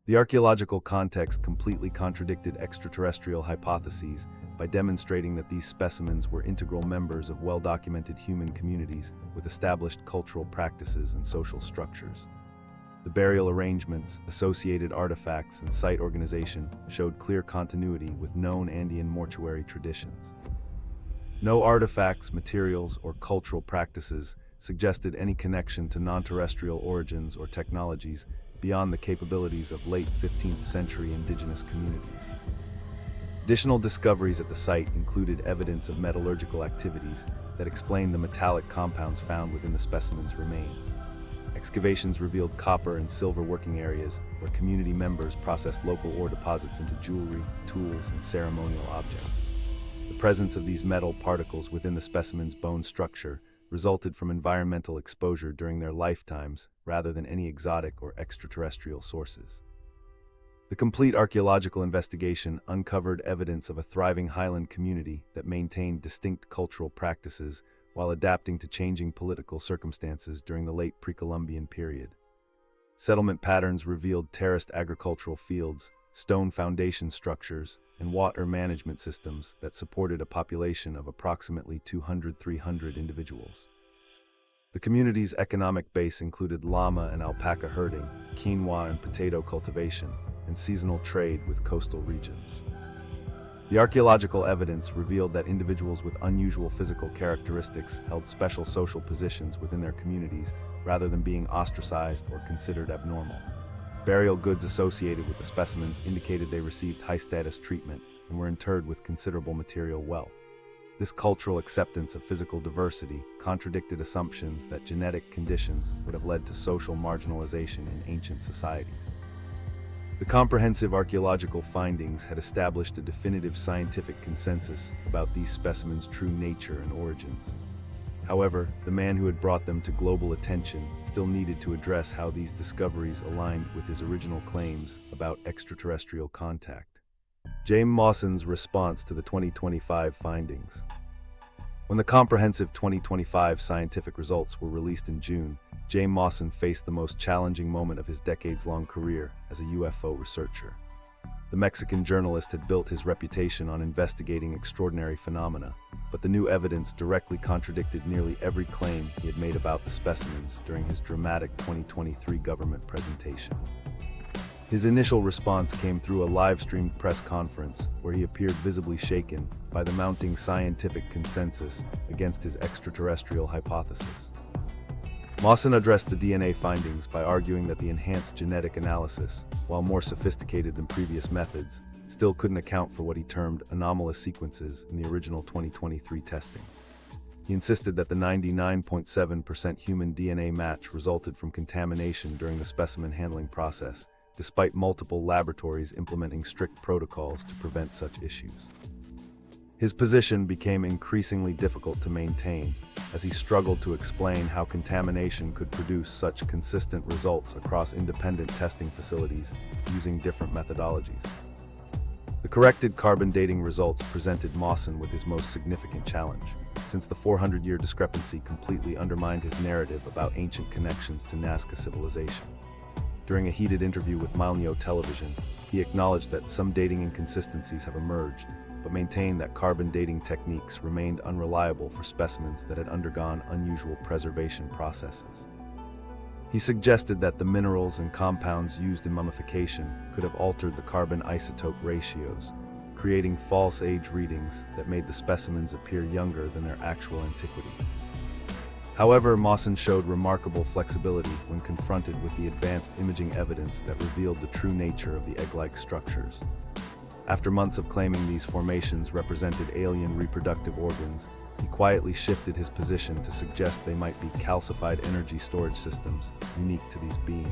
The archaeological context completely contradicted extraterrestrial hypotheses by demonstrating that these specimens were integral members of well-documented human communities with established cultural practices and social structures. The burial arrangements, associated artifacts, and site organization showed clear continuity with known Andean mortuary traditions. No artifacts, materials, or cultural practices suggested any connection to non-terrestrial origins or technologies beyond the capabilities of late 15th century indigenous communities. Additional discoveries at the site included evidence of metallurgical activities that explained the metallic compounds found within the specimen's remains. Excavations revealed copper and silver working areas where community members processed local ore deposits into jewelry, tools, and ceremonial objects. The presence of these metal particles within the specimen's bone structure resulted from environmental exposure during their lifetimes rather than any exotic or extraterrestrial sources. The complete archaeological investigation uncovered evidence of a thriving highland community that maintained distinct cultural practices while adapting to changing political circumstances during the late pre-Columbian period. Settlement patterns revealed terraced agricultural fields, stone foundation structures, and water management systems that supported a population of approximately 200–300 individuals. The community's economic base included llama and alpaca herding, quinoa and potato cultivation, and seasonal trade with coastal regions. The archaeological evidence revealed that individuals with unusual physical characteristics held special social positions within their communities rather than being ostracized or considered abnormal. Burial goods associated with the specimens indicated they received high-status treatment and were interred with considerable material wealth. This cultural acceptance of physical diversity contradicted assumptions that genetic conditions would have led to social marginalization in ancient societies. The comprehensive archaeological findings had established a definitive scientific consensus about these specimens' true nature and origins. However, the man who had brought them to global attention still needed to address how these discoveries aligned with his original claims about extraterrestrial contact. James Mawson's response to the 2025 findings. When the comprehensive 2025 scientific results were released in June, James Mawson faced the most challenging moment of his decades-long career as a UFO researcher. The Mexican journalist had built his reputation on investigating extraordinary phenomena, but the new evidence directly contradicted nearly every claim he had made about the specimens during his dramatic 2023 government presentation. His initial response came through a live-streamed press conference where he appeared visibly shaken by the mounting scientific consensus against his extraterrestrial hypothesis. Mawson addressed the DNA findings by arguing that the enhanced genetic analysis, while more sophisticated than previous methods, still couldn't account for what he termed anomalous sequences in the original 2023 testing. He insisted that the 99.7% human DNA match resulted from contamination during the specimen handling process, despite multiple laboratories implementing strict protocols to prevent such issues. His position became increasingly difficult to maintain as he struggled to explain how contamination could produce such consistent results across independent testing facilities using different methodologies. The corrected carbon dating results presented Mawson with his most significant challenge, since the 400-year discrepancy completely undermined his narrative about ancient connections to Nazca civilization. During a heated interview with Millennial Television, he acknowledged that some dating inconsistencies have emerged, but maintained that carbon dating techniques remained unreliable for specimens that had undergone unusual preservation processes. He suggested that the minerals and compounds used in mummification could have altered the carbon isotope ratios, creating false age readings that made the specimens appear younger than their actual antiquity. However, Mawson showed remarkable flexibility when confronted with the advanced imaging evidence that revealed the true nature of the egg-like structures. After months of claiming these formations represented alien reproductive organs, he quietly shifted his position to suggest they might be calcified energy storage systems unique to these beings.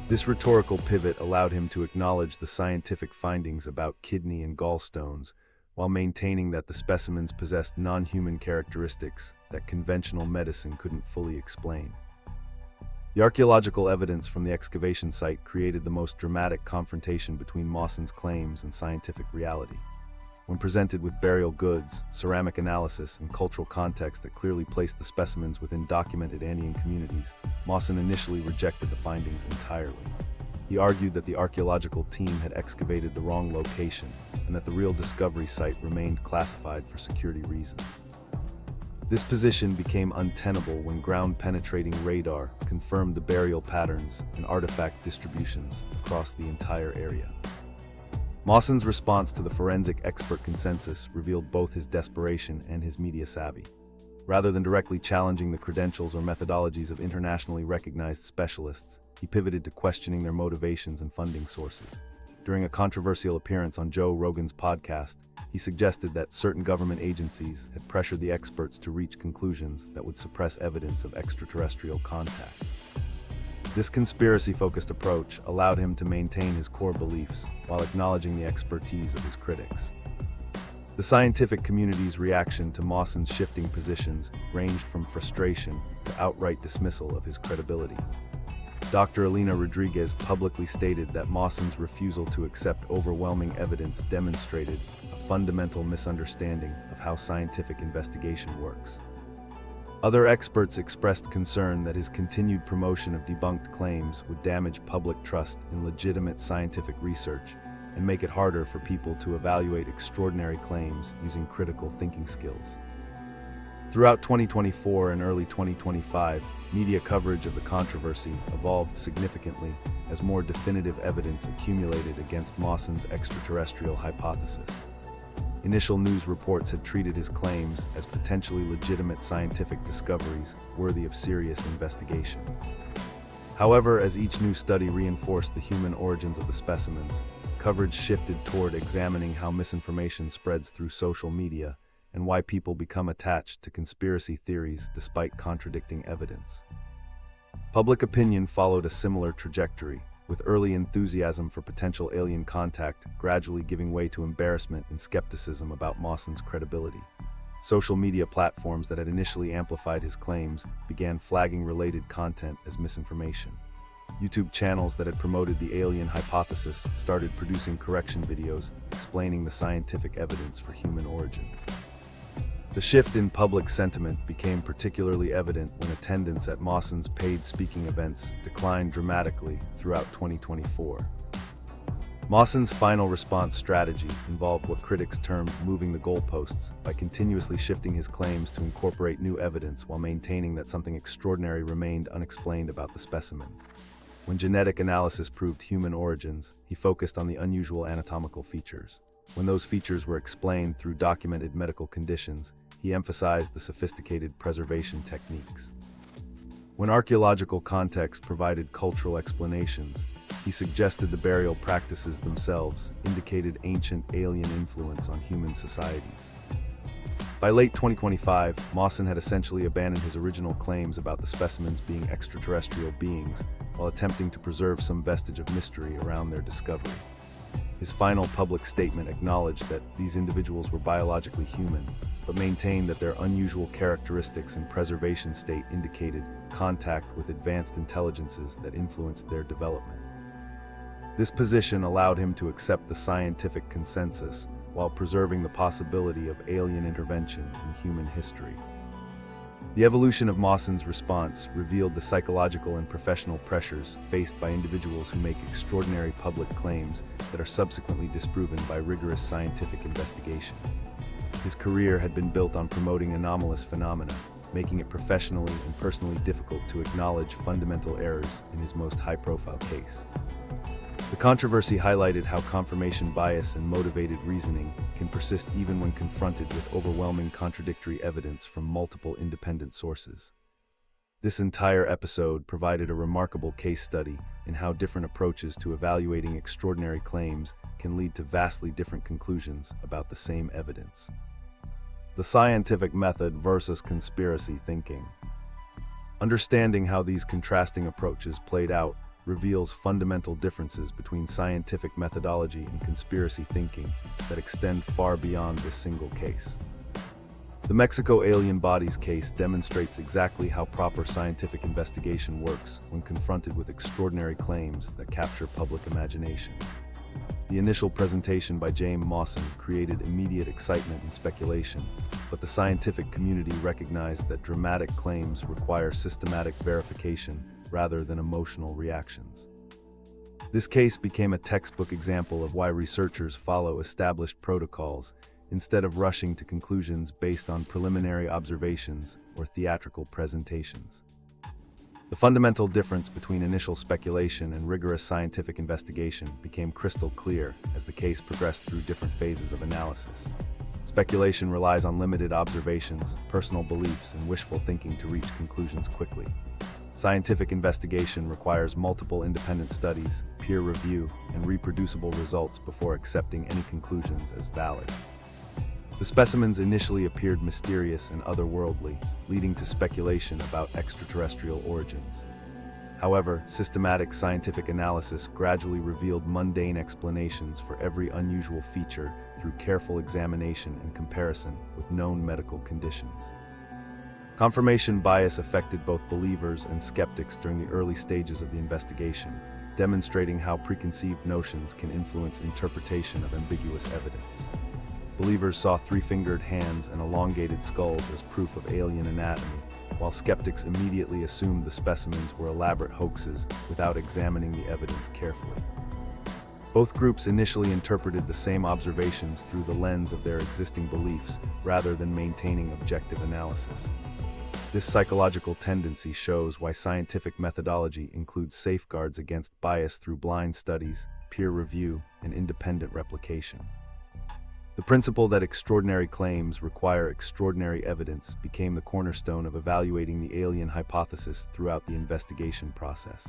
This rhetorical pivot allowed him to acknowledge the scientific findings about kidney and gallstones, while maintaining that the specimens possessed non-human characteristics that conventional medicine couldn't fully explain. The archaeological evidence from the excavation site created the most dramatic confrontation between Mawson's claims and scientific reality. When presented with burial goods, ceramic analysis, and cultural context that clearly placed the specimens within documented Andean communities, Mawson initially rejected the findings entirely. He argued that the archaeological team had excavated the wrong location and that the real discovery site remained classified for security reasons. This position became untenable when ground-penetrating radar confirmed the burial patterns and artifact distributions across the entire area. Mawson's response to the forensic expert consensus revealed both his desperation and his media savvy. Rather than directly challenging the credentials or methodologies of internationally recognized specialists, he pivoted to questioning their motivations and funding sources. During a controversial appearance on Joe Rogan's podcast, he suggested that certain government agencies had pressured the experts to reach conclusions that would suppress evidence of extraterrestrial contact. This conspiracy-focused approach allowed him to maintain his core beliefs while acknowledging the expertise of his critics. The scientific community's reaction to Mawson's shifting positions ranged from frustration to outright dismissal of his credibility. Dr. Elena Rodriguez publicly stated that Mawson's refusal to accept overwhelming evidence demonstrated a fundamental misunderstanding of how scientific investigation works. Other experts expressed concern that his continued promotion of debunked claims would damage public trust in legitimate scientific research and make it harder for people to evaluate extraordinary claims using critical thinking skills. Throughout 2024 and early 2025, media coverage of the controversy evolved significantly as more definitive evidence accumulated against Mawson's extraterrestrial hypothesis. Initial news reports had treated his claims as potentially legitimate scientific discoveries worthy of serious investigation. However, as each new study reinforced the human origins of the specimens, coverage shifted toward examining how misinformation spreads through social media and why people become attached to conspiracy theories despite contradicting evidence. Public opinion followed a similar trajectory, with early enthusiasm for potential alien contact gradually giving way to embarrassment and skepticism about Mawson's credibility. Social media platforms that had initially amplified his claims began flagging related content as misinformation. YouTube channels that had promoted the alien hypothesis started producing correction videos explaining the scientific evidence for human origins. The shift in public sentiment became particularly evident when attendance at Mawson's paid speaking events declined dramatically throughout 2024. Mawson's final response strategy involved what critics termed moving the goalposts by continuously shifting his claims to incorporate new evidence while maintaining that something extraordinary remained unexplained about the specimen. When genetic analysis proved human origins, he focused on the unusual anatomical features. When those features were explained through documented medical conditions, he emphasized the sophisticated preservation techniques. When archaeological context provided cultural explanations, he suggested the burial practices themselves indicated ancient alien influence on human societies. By late 2025, Mawson had essentially abandoned his original claims about the specimens being extraterrestrial beings while attempting to preserve some vestige of mystery around their discovery. His final public statement acknowledged that these individuals were biologically human, but maintained that their unusual characteristics and preservation state indicated contact with advanced intelligences that influenced their development. This position allowed him to accept the scientific consensus while preserving the possibility of alien intervention in human history. The evolution of Mawson's response revealed the psychological and professional pressures faced by individuals who make extraordinary public claims that are subsequently disproven by rigorous scientific investigation. His career had been built on promoting anomalous phenomena, making it professionally and personally difficult to acknowledge fundamental errors in his most high-profile case. The controversy highlighted how confirmation bias and motivated reasoning can persist even when confronted with overwhelming contradictory evidence from multiple independent sources. This entire episode provided a remarkable case study in how different approaches to evaluating extraordinary claims can lead to vastly different conclusions about the same evidence. The scientific method versus conspiracy thinking. Understanding how these contrasting approaches played out reveals fundamental differences between scientific methodology and conspiracy thinking that extend far beyond this single case. The Mexico alien bodies case demonstrates exactly how proper scientific investigation works when confronted with extraordinary claims that capture public imagination. The initial presentation by James Mawson created immediate excitement and speculation, but the scientific community recognized that dramatic claims require systematic verification rather than emotional reactions. This case became a textbook example of why researchers follow established protocols instead of rushing to conclusions based on preliminary observations or theatrical presentations. The fundamental difference between initial speculation and rigorous scientific investigation became crystal clear as the case progressed through different phases of analysis. Speculation relies on limited observations, personal beliefs, and wishful thinking to reach conclusions quickly. Scientific investigation requires multiple independent studies, peer review, and reproducible results before accepting any conclusions as valid. The specimens initially appeared mysterious and otherworldly, leading to speculation about extraterrestrial origins. However, systematic scientific analysis gradually revealed mundane explanations for every unusual feature through careful examination and comparison with known medical conditions. Confirmation bias affected both believers and skeptics during the early stages of the investigation, demonstrating how preconceived notions can influence interpretation of ambiguous evidence. Believers saw three-fingered hands and elongated skulls as proof of alien anatomy, while skeptics immediately assumed the specimens were elaborate hoaxes without examining the evidence carefully. Both groups initially interpreted the same observations through the lens of their existing beliefs rather than maintaining objective analysis. This psychological tendency shows why scientific methodology includes safeguards against bias through blind studies, peer review, and independent replication. The principle that extraordinary claims require extraordinary evidence became the cornerstone of evaluating the alien hypothesis throughout the investigation process.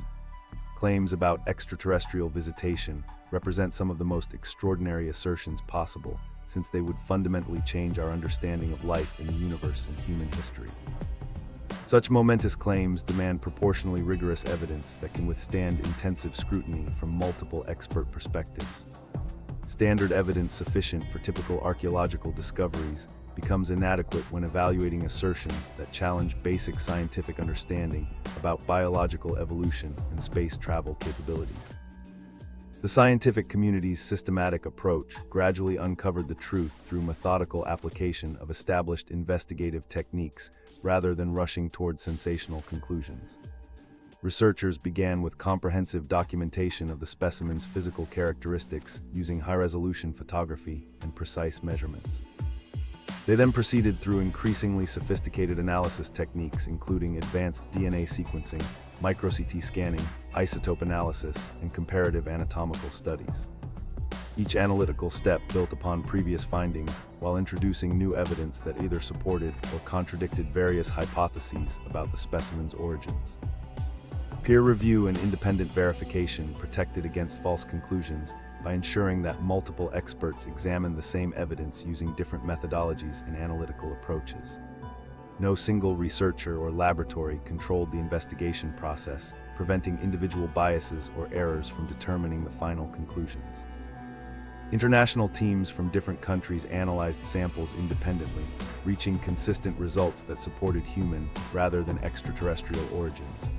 Claims about extraterrestrial visitation represent some of the most extraordinary assertions possible, since they would fundamentally change our understanding of life in the universe and human history. Such momentous claims demand proportionally rigorous evidence that can withstand intensive scrutiny from multiple expert perspectives. Standard evidence sufficient for typical archaeological discoveries becomes inadequate when evaluating assertions that challenge basic scientific understanding about biological evolution and space travel capabilities. The scientific community's systematic approach gradually uncovered the truth through methodical application of established investigative techniques rather than rushing toward sensational conclusions. Researchers began with comprehensive documentation of the specimen's physical characteristics using high-resolution photography and precise measurements. They then proceeded through increasingly sophisticated analysis techniques including advanced DNA sequencing, MicroCT scanning, isotope analysis, and comparative anatomical studies. Each analytical step built upon previous findings while introducing new evidence that either supported or contradicted various hypotheses about the specimen's origins. Peer review and independent verification protected against false conclusions by ensuring that multiple experts examined the same evidence using different methodologies and analytical approaches. No single researcher or laboratory controlled the investigation process, preventing individual biases or errors from determining the final conclusions. International teams from different countries analyzed samples independently, reaching consistent results that supported human rather than extraterrestrial origins.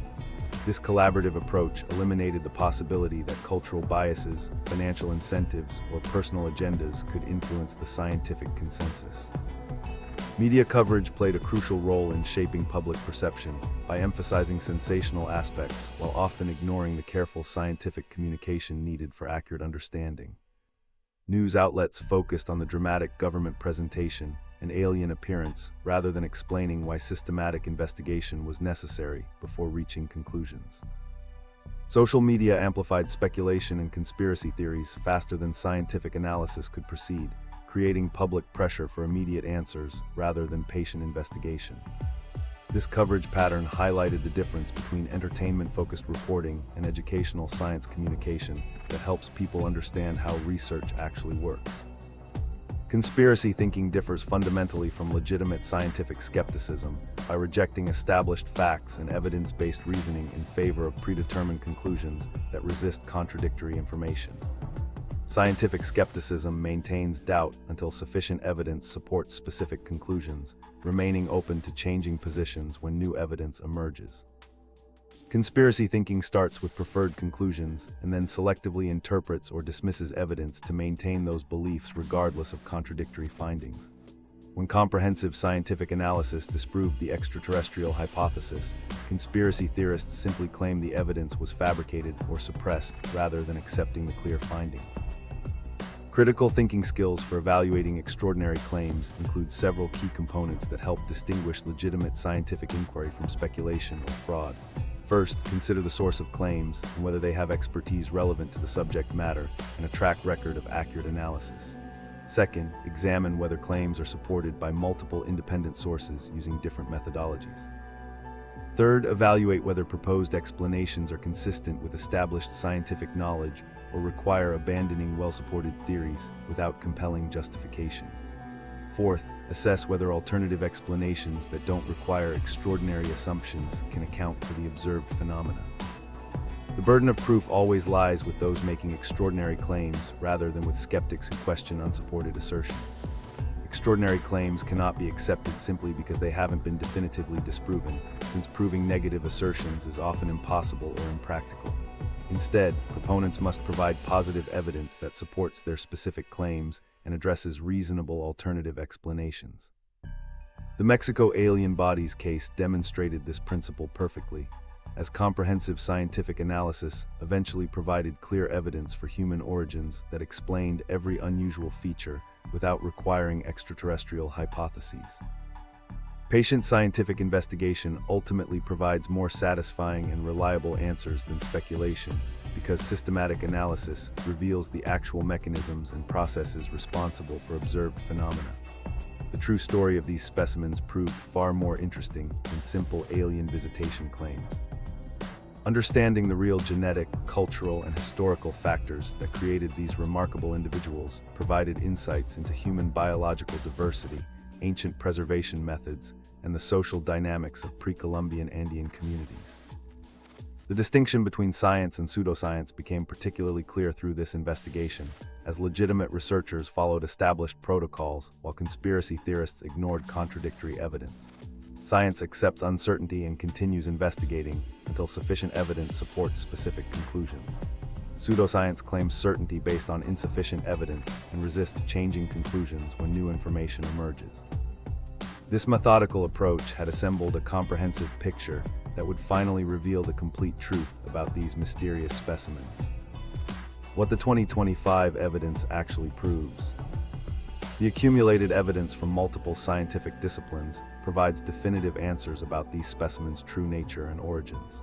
This collaborative approach eliminated the possibility that cultural biases, financial incentives, or personal agendas could influence the scientific consensus. Media coverage played a crucial role in shaping public perception by emphasizing sensational aspects while often ignoring the careful scientific communication needed for accurate understanding. News outlets focused on the dramatic government presentation and alien appearance rather than explaining why systematic investigation was necessary before reaching conclusions. Social media amplified speculation and conspiracy theories faster than scientific analysis could proceed, creating public pressure for immediate answers rather than patient investigation. This coverage pattern highlighted the difference between entertainment-focused reporting and educational science communication that helps people understand how research actually works. Conspiracy thinking differs fundamentally from legitimate scientific skepticism by rejecting established facts and evidence-based reasoning in favor of predetermined conclusions that resist contradictory information. Scientific skepticism maintains doubt until sufficient evidence supports specific conclusions, remaining open to changing positions when new evidence emerges. Conspiracy thinking starts with preferred conclusions and then selectively interprets or dismisses evidence to maintain those beliefs regardless of contradictory findings. When comprehensive scientific analysis disproved the extraterrestrial hypothesis, conspiracy theorists simply claimed the evidence was fabricated or suppressed rather than accepting the clear findings. Critical thinking skills for evaluating extraordinary claims include several key components that help distinguish legitimate scientific inquiry from speculation or fraud. First, consider the source of claims and whether they have expertise relevant to the subject matter and a track record of accurate analysis. Second, examine whether claims are supported by multiple independent sources using different methodologies. Third, evaluate whether proposed explanations are consistent with established scientific knowledge or require abandoning well-supported theories without compelling justification. Fourth, assess whether alternative explanations that don't require extraordinary assumptions can account for the observed phenomena. The burden of proof always lies with those making extraordinary claims rather than with skeptics who question unsupported assertions. Extraordinary claims cannot be accepted simply because they haven't been definitively disproven, since proving negative assertions is often impossible or impractical. Instead, proponents must provide positive evidence that supports their specific claims and addresses reasonable alternative explanations. The Mexico alien bodies case demonstrated this principle perfectly, as comprehensive scientific analysis eventually provided clear evidence for human origins that explained every unusual feature without requiring extraterrestrial hypotheses. Patient scientific investigation ultimately provides more satisfying and reliable answers than speculation, because systematic analysis reveals the actual mechanisms and processes responsible for observed phenomena. The true story of these specimens proved far more interesting than simple alien visitation claims. Understanding the real genetic, cultural, and historical factors that created these remarkable individuals provided insights into human biological diversity, ancient preservation methods, and the social dynamics of pre-Columbian Andean communities. The distinction between science and pseudoscience became particularly clear through this investigation, as legitimate researchers followed established protocols while conspiracy theorists ignored contradictory evidence. Science accepts uncertainty and continues investigating until sufficient evidence supports specific conclusions. Pseudoscience claims certainty based on insufficient evidence and resists changing conclusions when new information emerges. This methodical approach had assembled a comprehensive picture that would finally reveal the complete truth about these mysterious specimens. What the 2025 evidence actually proves. The accumulated evidence from multiple scientific disciplines provides definitive answers about these specimens' true nature and origins.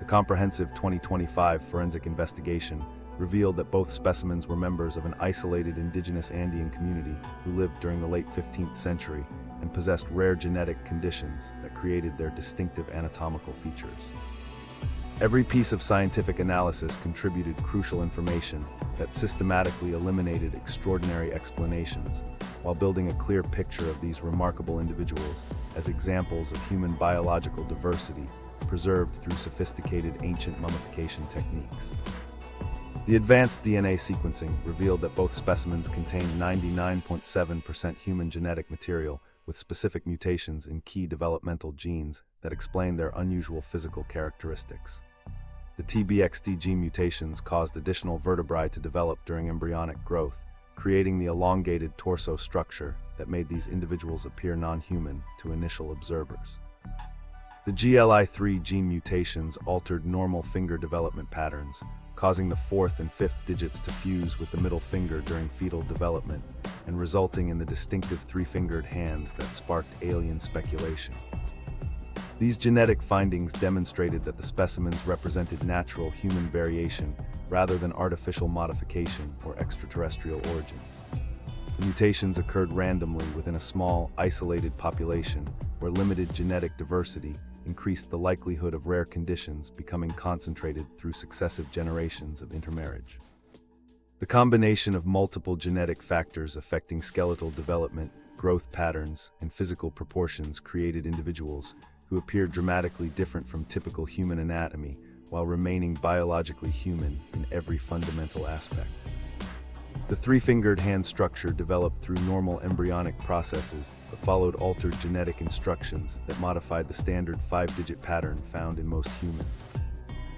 The comprehensive 2025 forensic investigation revealed that both specimens were members of an isolated indigenous Andean community who lived during the late 15th century and possessed rare genetic conditions that created their distinctive anatomical features. Every piece of scientific analysis contributed crucial information that systematically eliminated extraordinary explanations, while building a clear picture of these remarkable individuals as examples of human biological diversity preserved through sophisticated ancient mummification techniques. The advanced DNA sequencing revealed that both specimens contained 99.7% human genetic material with specific mutations in key developmental genes that explain their unusual physical characteristics. The TBXD gene mutations caused additional vertebrae to develop during embryonic growth, creating the elongated torso structure that made these individuals appear non-human to initial observers. The GLI3 gene mutations altered normal finger development patterns, causing the fourth and fifth digits to fuse with the middle finger during fetal development, and resulting in the distinctive three-fingered hands that sparked alien speculation. These genetic findings demonstrated that the specimens represented natural human variation rather than artificial modification or extraterrestrial origins. The mutations occurred randomly within a small, isolated population where limited genetic diversity increased the likelihood of rare conditions becoming concentrated through successive generations of intermarriage. The combination of multiple genetic factors affecting skeletal development, growth patterns, and physical proportions created individuals who appeared dramatically different from typical human anatomy while remaining biologically human in every fundamental aspect. The three-fingered hand structure developed through normal embryonic processes but followed altered genetic instructions that modified the standard 5-digit pattern found in most humans.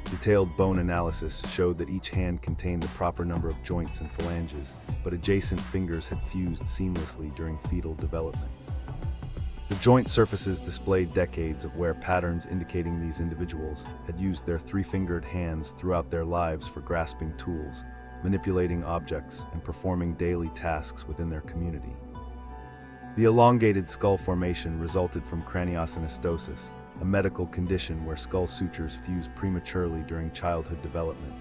Detailed bone analysis showed that each hand contained the proper number of joints and phalanges, but adjacent fingers had fused seamlessly during fetal development. The joint surfaces displayed decades of wear patterns indicating these individuals had used their three-fingered hands throughout their lives for grasping tools, manipulating objects, and performing daily tasks within their community. The elongated skull formation resulted from craniosynostosis, a medical condition where skull sutures fuse prematurely during childhood development.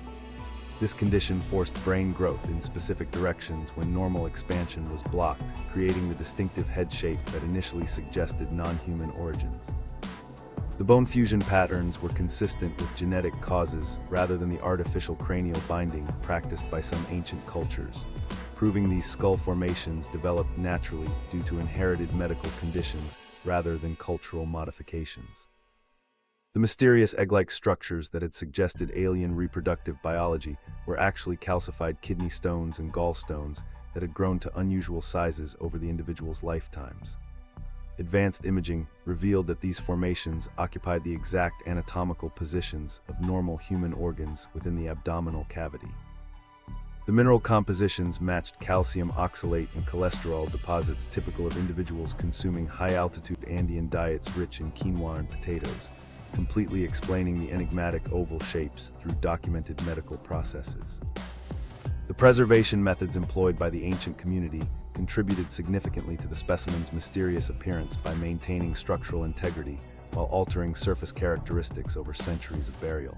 This condition forced brain growth in specific directions when normal expansion was blocked, creating the distinctive head shape that initially suggested non-human origins. The bone fusion patterns were consistent with genetic causes rather than the artificial cranial binding practiced by some ancient cultures, proving these skull formations developed naturally due to inherited medical conditions rather than cultural modifications. The mysterious egg-like structures that had suggested alien reproductive biology were actually calcified kidney stones and gallstones that had grown to unusual sizes over the individuals' lifetimes. Advanced imaging revealed that these formations occupied the exact anatomical positions of normal human organs within the abdominal cavity. The mineral compositions matched calcium oxalate and cholesterol deposits typical of individuals consuming high-altitude Andean diets rich in quinoa and potatoes, completely explaining the enigmatic oval shapes through documented medical processes. The preservation methods employed by the ancient community contributed significantly to the specimen's mysterious appearance by maintaining structural integrity while altering surface characteristics over centuries of burial.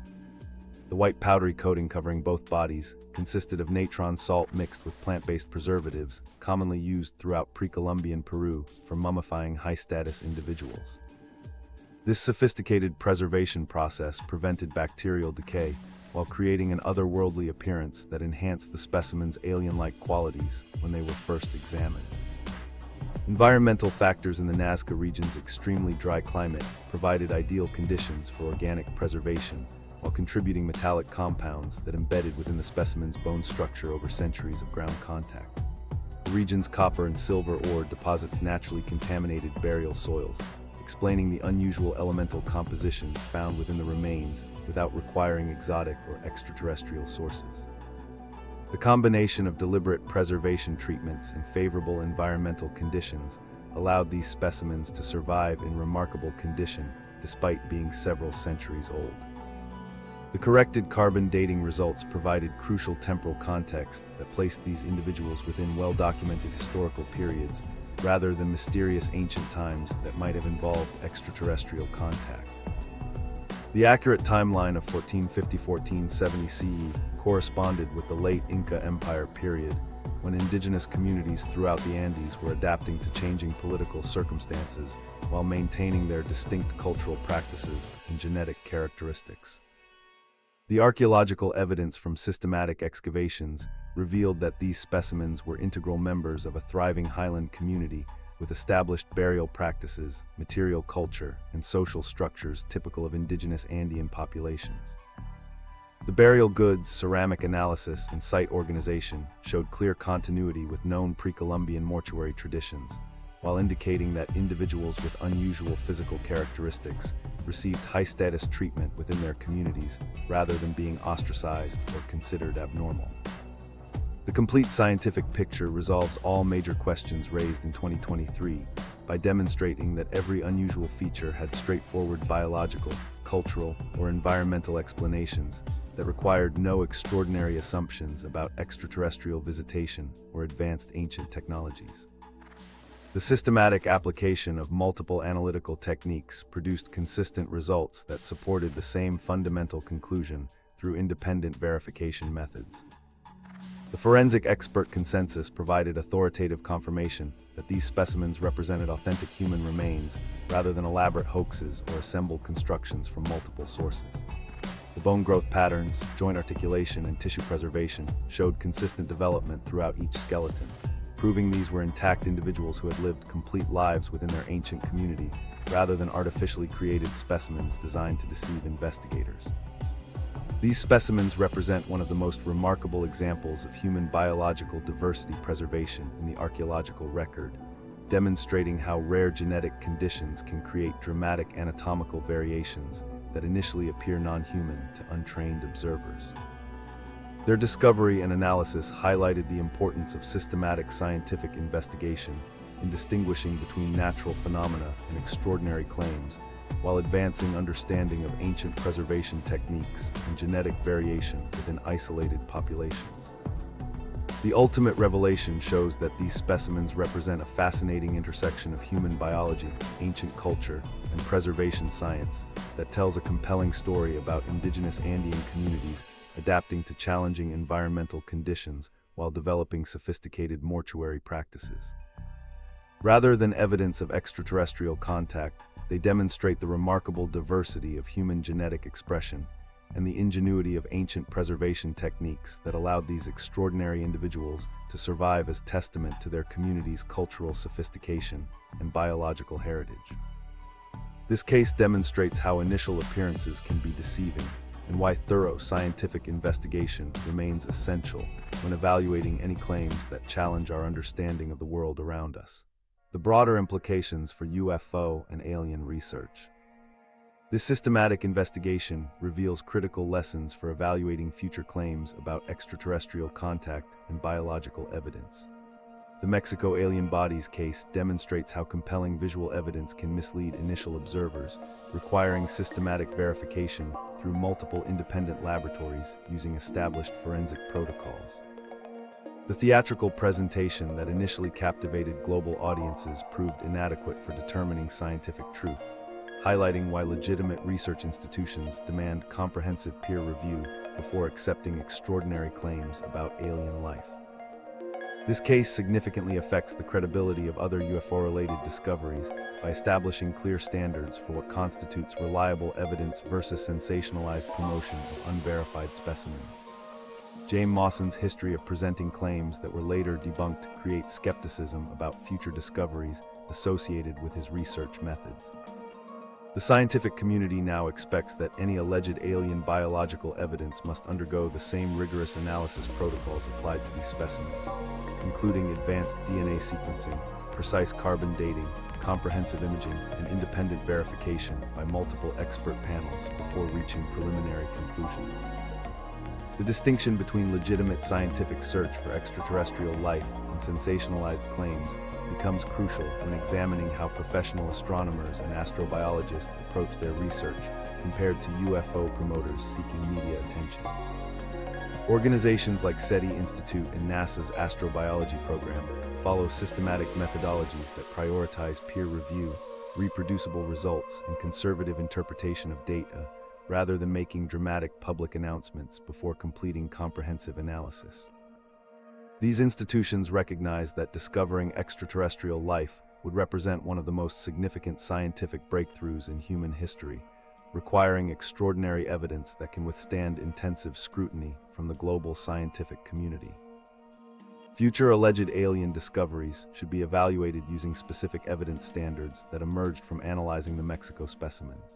The white powdery coating covering both bodies consisted of natron salt mixed with plant-based preservatives, commonly used throughout pre-Columbian Peru for mummifying high-status individuals. This sophisticated preservation process prevented bacterial decay while creating an otherworldly appearance that enhanced the specimen's alien-like qualities when they were first examined. Environmental factors in the Nazca region's extremely dry climate provided ideal conditions for organic preservation, while contributing metallic compounds that embedded within the specimen's bone structure over centuries of ground contact. The region's copper and silver ore deposits naturally contaminated burial soils, explaining the unusual elemental compositions found within the remains without requiring exotic or extraterrestrial sources. The combination of deliberate preservation treatments and favorable environmental conditions allowed these specimens to survive in remarkable condition despite being several centuries old. The corrected carbon dating results provided crucial temporal context that placed these individuals within well-documented historical periods rather than mysterious ancient times that might have involved extraterrestrial contact. The accurate timeline of 1450–1470 CE corresponded with the late Inca Empire period, when indigenous communities throughout the Andes were adapting to changing political circumstances while maintaining their distinct cultural practices and genetic characteristics. The archaeological evidence from systematic excavations revealed that these specimens were integral members of a thriving highland community with established burial practices, material culture, and social structures typical of indigenous Andean populations. The burial goods, ceramic analysis, and site organization showed clear continuity with known pre-Columbian mortuary traditions, while indicating that individuals with unusual physical characteristics received high-status treatment within their communities rather than being ostracized or considered abnormal. The complete scientific picture resolves all major questions raised in 2023 by demonstrating that every unusual feature had straightforward biological, cultural, or environmental explanations that required no extraordinary assumptions about extraterrestrial visitation or advanced ancient technologies. The systematic application of multiple analytical techniques produced consistent results that supported the same fundamental conclusion through independent verification methods. The forensic expert consensus provided authoritative confirmation that these specimens represented authentic human remains rather than elaborate hoaxes or assembled constructions from multiple sources. The bone growth patterns, joint articulation, and tissue preservation showed consistent development throughout each skeleton, proving these were intact individuals who had lived complete lives within their ancient community rather than artificially created specimens designed to deceive investigators. These specimens represent one of the most remarkable examples of human biological diversity preservation in the archaeological record, demonstrating how rare genetic conditions can create dramatic anatomical variations that initially appear non-human to untrained observers. Their discovery and analysis highlighted the importance of systematic scientific investigation in distinguishing between natural phenomena and extraordinary claims, while advancing understanding of ancient preservation techniques and genetic variation within isolated populations. The ultimate revelation shows that these specimens represent a fascinating intersection of human biology, ancient culture, and preservation science that tells a compelling story about indigenous Andean communities adapting to challenging environmental conditions while developing sophisticated mortuary practices. Rather than evidence of extraterrestrial contact, they demonstrate the remarkable diversity of human genetic expression and the ingenuity of ancient preservation techniques that allowed these extraordinary individuals to survive as testament to their community's cultural sophistication and biological heritage. This case demonstrates how initial appearances can be deceiving and why thorough scientific investigation remains essential when evaluating any claims that challenge our understanding of the world around us. The broader implications for UFO and alien research. This systematic investigation reveals critical lessons for evaluating future claims about extraterrestrial contact and biological evidence. The Mexico alien bodies case demonstrates how compelling visual evidence can mislead initial observers, requiring systematic verification through multiple independent laboratories using established forensic protocols. The theatrical presentation that initially captivated global audiences proved inadequate for determining scientific truth, highlighting why legitimate research institutions demand comprehensive peer review before accepting extraordinary claims about alien life. This case significantly affects the credibility of other UFO-related discoveries by establishing clear standards for what constitutes reliable evidence versus sensationalized promotion of unverified specimens. James Mawson's history of presenting claims that were later debunked creates skepticism about future discoveries associated with his research methods. The scientific community now expects that any alleged alien biological evidence must undergo the same rigorous analysis protocols applied to these specimens, including advanced DNA sequencing, precise carbon dating, comprehensive imaging, and independent verification by multiple expert panels before reaching preliminary conclusions. The distinction between legitimate scientific search for extraterrestrial life and sensationalized claims becomes crucial when examining how professional astronomers and astrobiologists approach their research compared to UFO promoters seeking media attention. Organizations like SETI Institute and NASA's astrobiology program follow systematic methodologies that prioritize peer review, reproducible results, and conservative interpretation of data, rather than making dramatic public announcements before completing comprehensive analysis. These institutions recognize that discovering extraterrestrial life would represent one of the most significant scientific breakthroughs in human history, requiring extraordinary evidence that can withstand intensive scrutiny from the global scientific community. Future alleged alien discoveries should be evaluated using specific evidence standards that emerged from analyzing the Mexico specimens.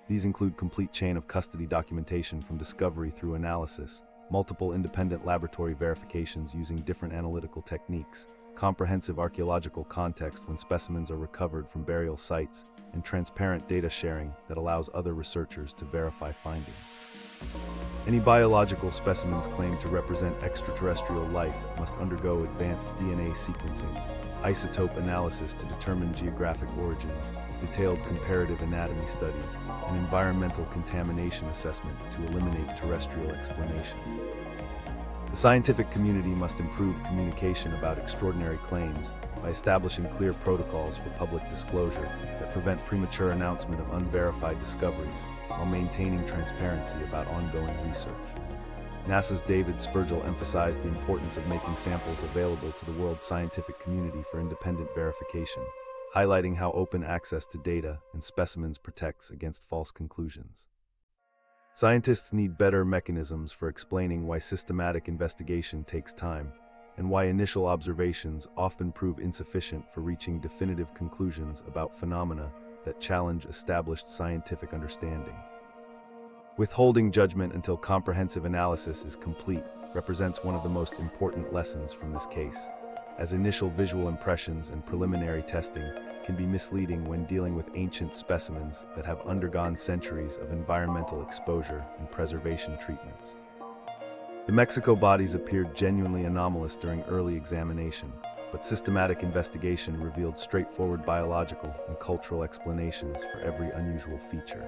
These include complete chain of custody documentation from discovery through analysis, multiple independent laboratory verifications using different analytical techniques, comprehensive archaeological context when specimens are recovered from burial sites, and transparent data sharing that allows other researchers to verify findings. Any biological specimens claimed to represent extraterrestrial life must undergo advanced DNA sequencing, isotope analysis to determine geographic origins, detailed comparative anatomy studies, and environmental contamination assessment to eliminate terrestrial explanations. The scientific community must improve communication about extraordinary claims by establishing clear protocols for public disclosure that prevent premature announcement of unverified discoveries while maintaining transparency about ongoing research. NASA's David Spergel emphasized the importance of making samples available to the world's scientific community for independent verification, highlighting how open access to data and specimens protects against false conclusions. Scientists need better mechanisms for explaining why systematic investigation takes time, and why initial observations often prove insufficient for reaching definitive conclusions about phenomena that challenge established scientific understanding. Withholding judgment until comprehensive analysis is complete represents one of the most important lessons from this case, as initial visual impressions and preliminary testing can be misleading when dealing with ancient specimens that have undergone centuries of environmental exposure and preservation treatments. The Mexico bodies appeared genuinely anomalous during early examination, but systematic investigation revealed straightforward biological and cultural explanations for every unusual feature.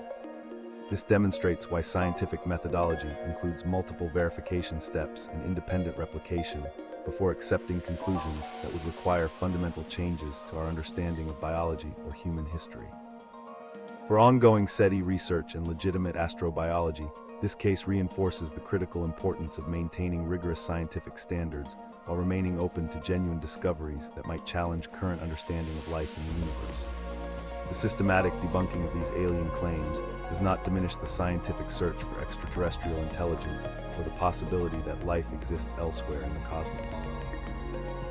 This demonstrates why scientific methodology includes multiple verification steps and independent replication before accepting conclusions that would require fundamental changes to our understanding of biology or human history. For ongoing SETI research and legitimate astrobiology, this case reinforces the critical importance of maintaining rigorous scientific standards while remaining open to genuine discoveries that might challenge current understanding of life in the universe. The systematic debunking of these alien claims does not diminish the scientific search for extraterrestrial intelligence or the possibility that life exists elsewhere in the cosmos.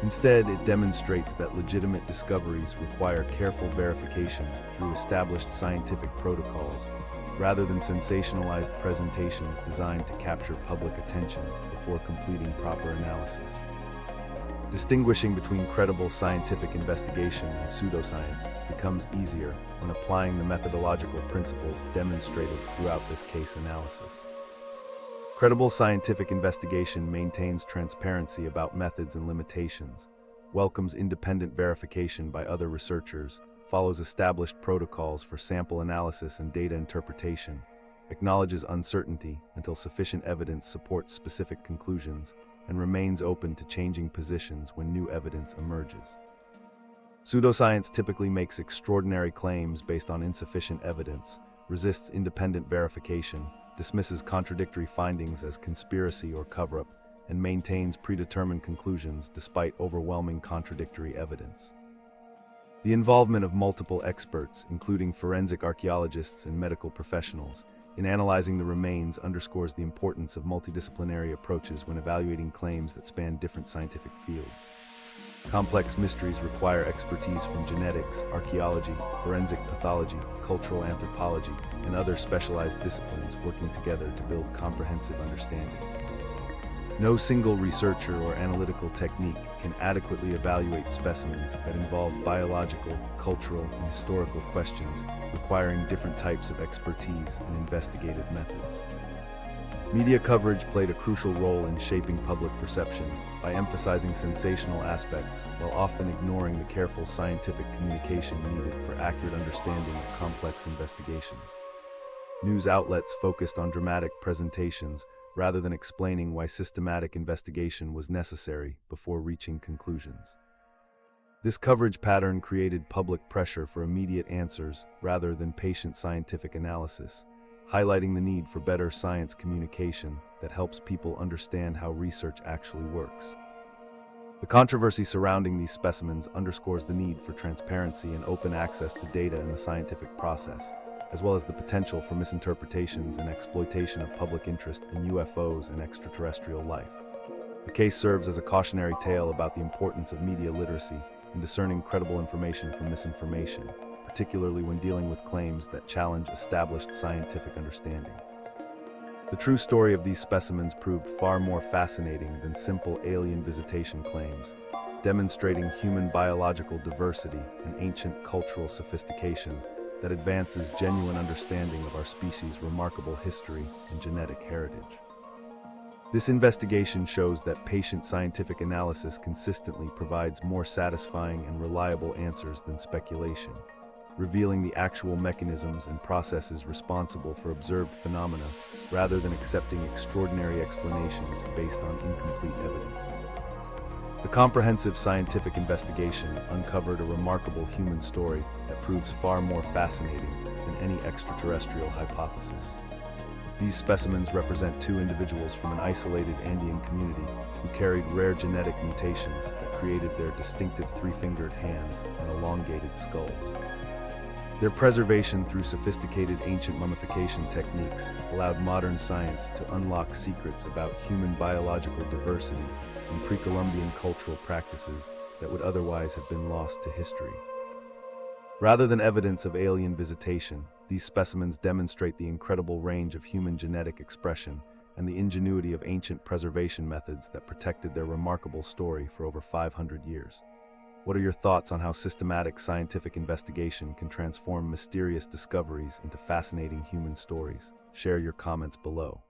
Instead, it demonstrates that legitimate discoveries require careful verification through established scientific protocols, rather than sensationalized presentations designed to capture public attention before completing proper analysis. Distinguishing between credible scientific investigation and pseudoscience becomes easier when applying the methodological principles demonstrated throughout this case analysis. Credible scientific investigation maintains transparency about methods and limitations, welcomes independent verification by other researchers, follows established protocols for sample analysis and data interpretation, acknowledges uncertainty until sufficient evidence supports specific conclusions, and remains open to changing positions when new evidence emerges. Pseudoscience typically makes extraordinary claims based on insufficient evidence, resists independent verification, dismisses contradictory findings as conspiracy or cover-up, and maintains predetermined conclusions despite overwhelming contradictory evidence. The involvement of multiple experts, including forensic archaeologists and medical professionals, in analyzing the remains underscores the importance of multidisciplinary approaches when evaluating claims that span different scientific fields. Complex mysteries require expertise from genetics, archaeology, forensic pathology, cultural anthropology, and other specialized disciplines working together to build comprehensive understanding. No single researcher or analytical technique can adequately evaluate specimens that involve biological, cultural, and historical questions, requiring different types of expertise and investigative methods. Media coverage played a crucial role in shaping public perception by emphasizing sensational aspects while often ignoring the careful scientific communication needed for accurate understanding of complex investigations. News outlets focused on dramatic presentations rather than explaining why systematic investigation was necessary before reaching conclusions. This coverage pattern created public pressure for immediate answers rather than patient scientific analysis, highlighting the need for better science communication that helps people understand how research actually works. The controversy surrounding these specimens underscores the need for transparency and open access to data in the scientific process, as well as the potential for misinterpretations and exploitation of public interest in UFOs and extraterrestrial life. The case serves as a cautionary tale about the importance of media literacy in discerning credible information from misinformation, particularly when dealing with claims that challenge established scientific understanding. The true story of these specimens proved far more fascinating than simple alien visitation claims, demonstrating human biological diversity and ancient cultural sophistication that advances genuine understanding of our species' remarkable history and genetic heritage. This investigation shows that patient scientific analysis consistently provides more satisfying and reliable answers than speculation, revealing the actual mechanisms and processes responsible for observed phenomena rather than accepting extraordinary explanations based on incomplete evidence. The comprehensive scientific investigation uncovered a remarkable human story that proves far more fascinating than any extraterrestrial hypothesis. These specimens represent two individuals from an isolated Andean community who carried rare genetic mutations that created their distinctive three-fingered hands and elongated skulls. Their preservation through sophisticated ancient mummification techniques allowed modern science to unlock secrets about human biological diversity and pre-Columbian cultural practices that would otherwise have been lost to history. Rather than evidence of alien visitation, these specimens demonstrate the incredible range of human genetic expression and the ingenuity of ancient preservation methods that protected their remarkable story for over 500 years. What are your thoughts on how systematic scientific investigation can transform mysterious discoveries into fascinating human stories? Share your comments below.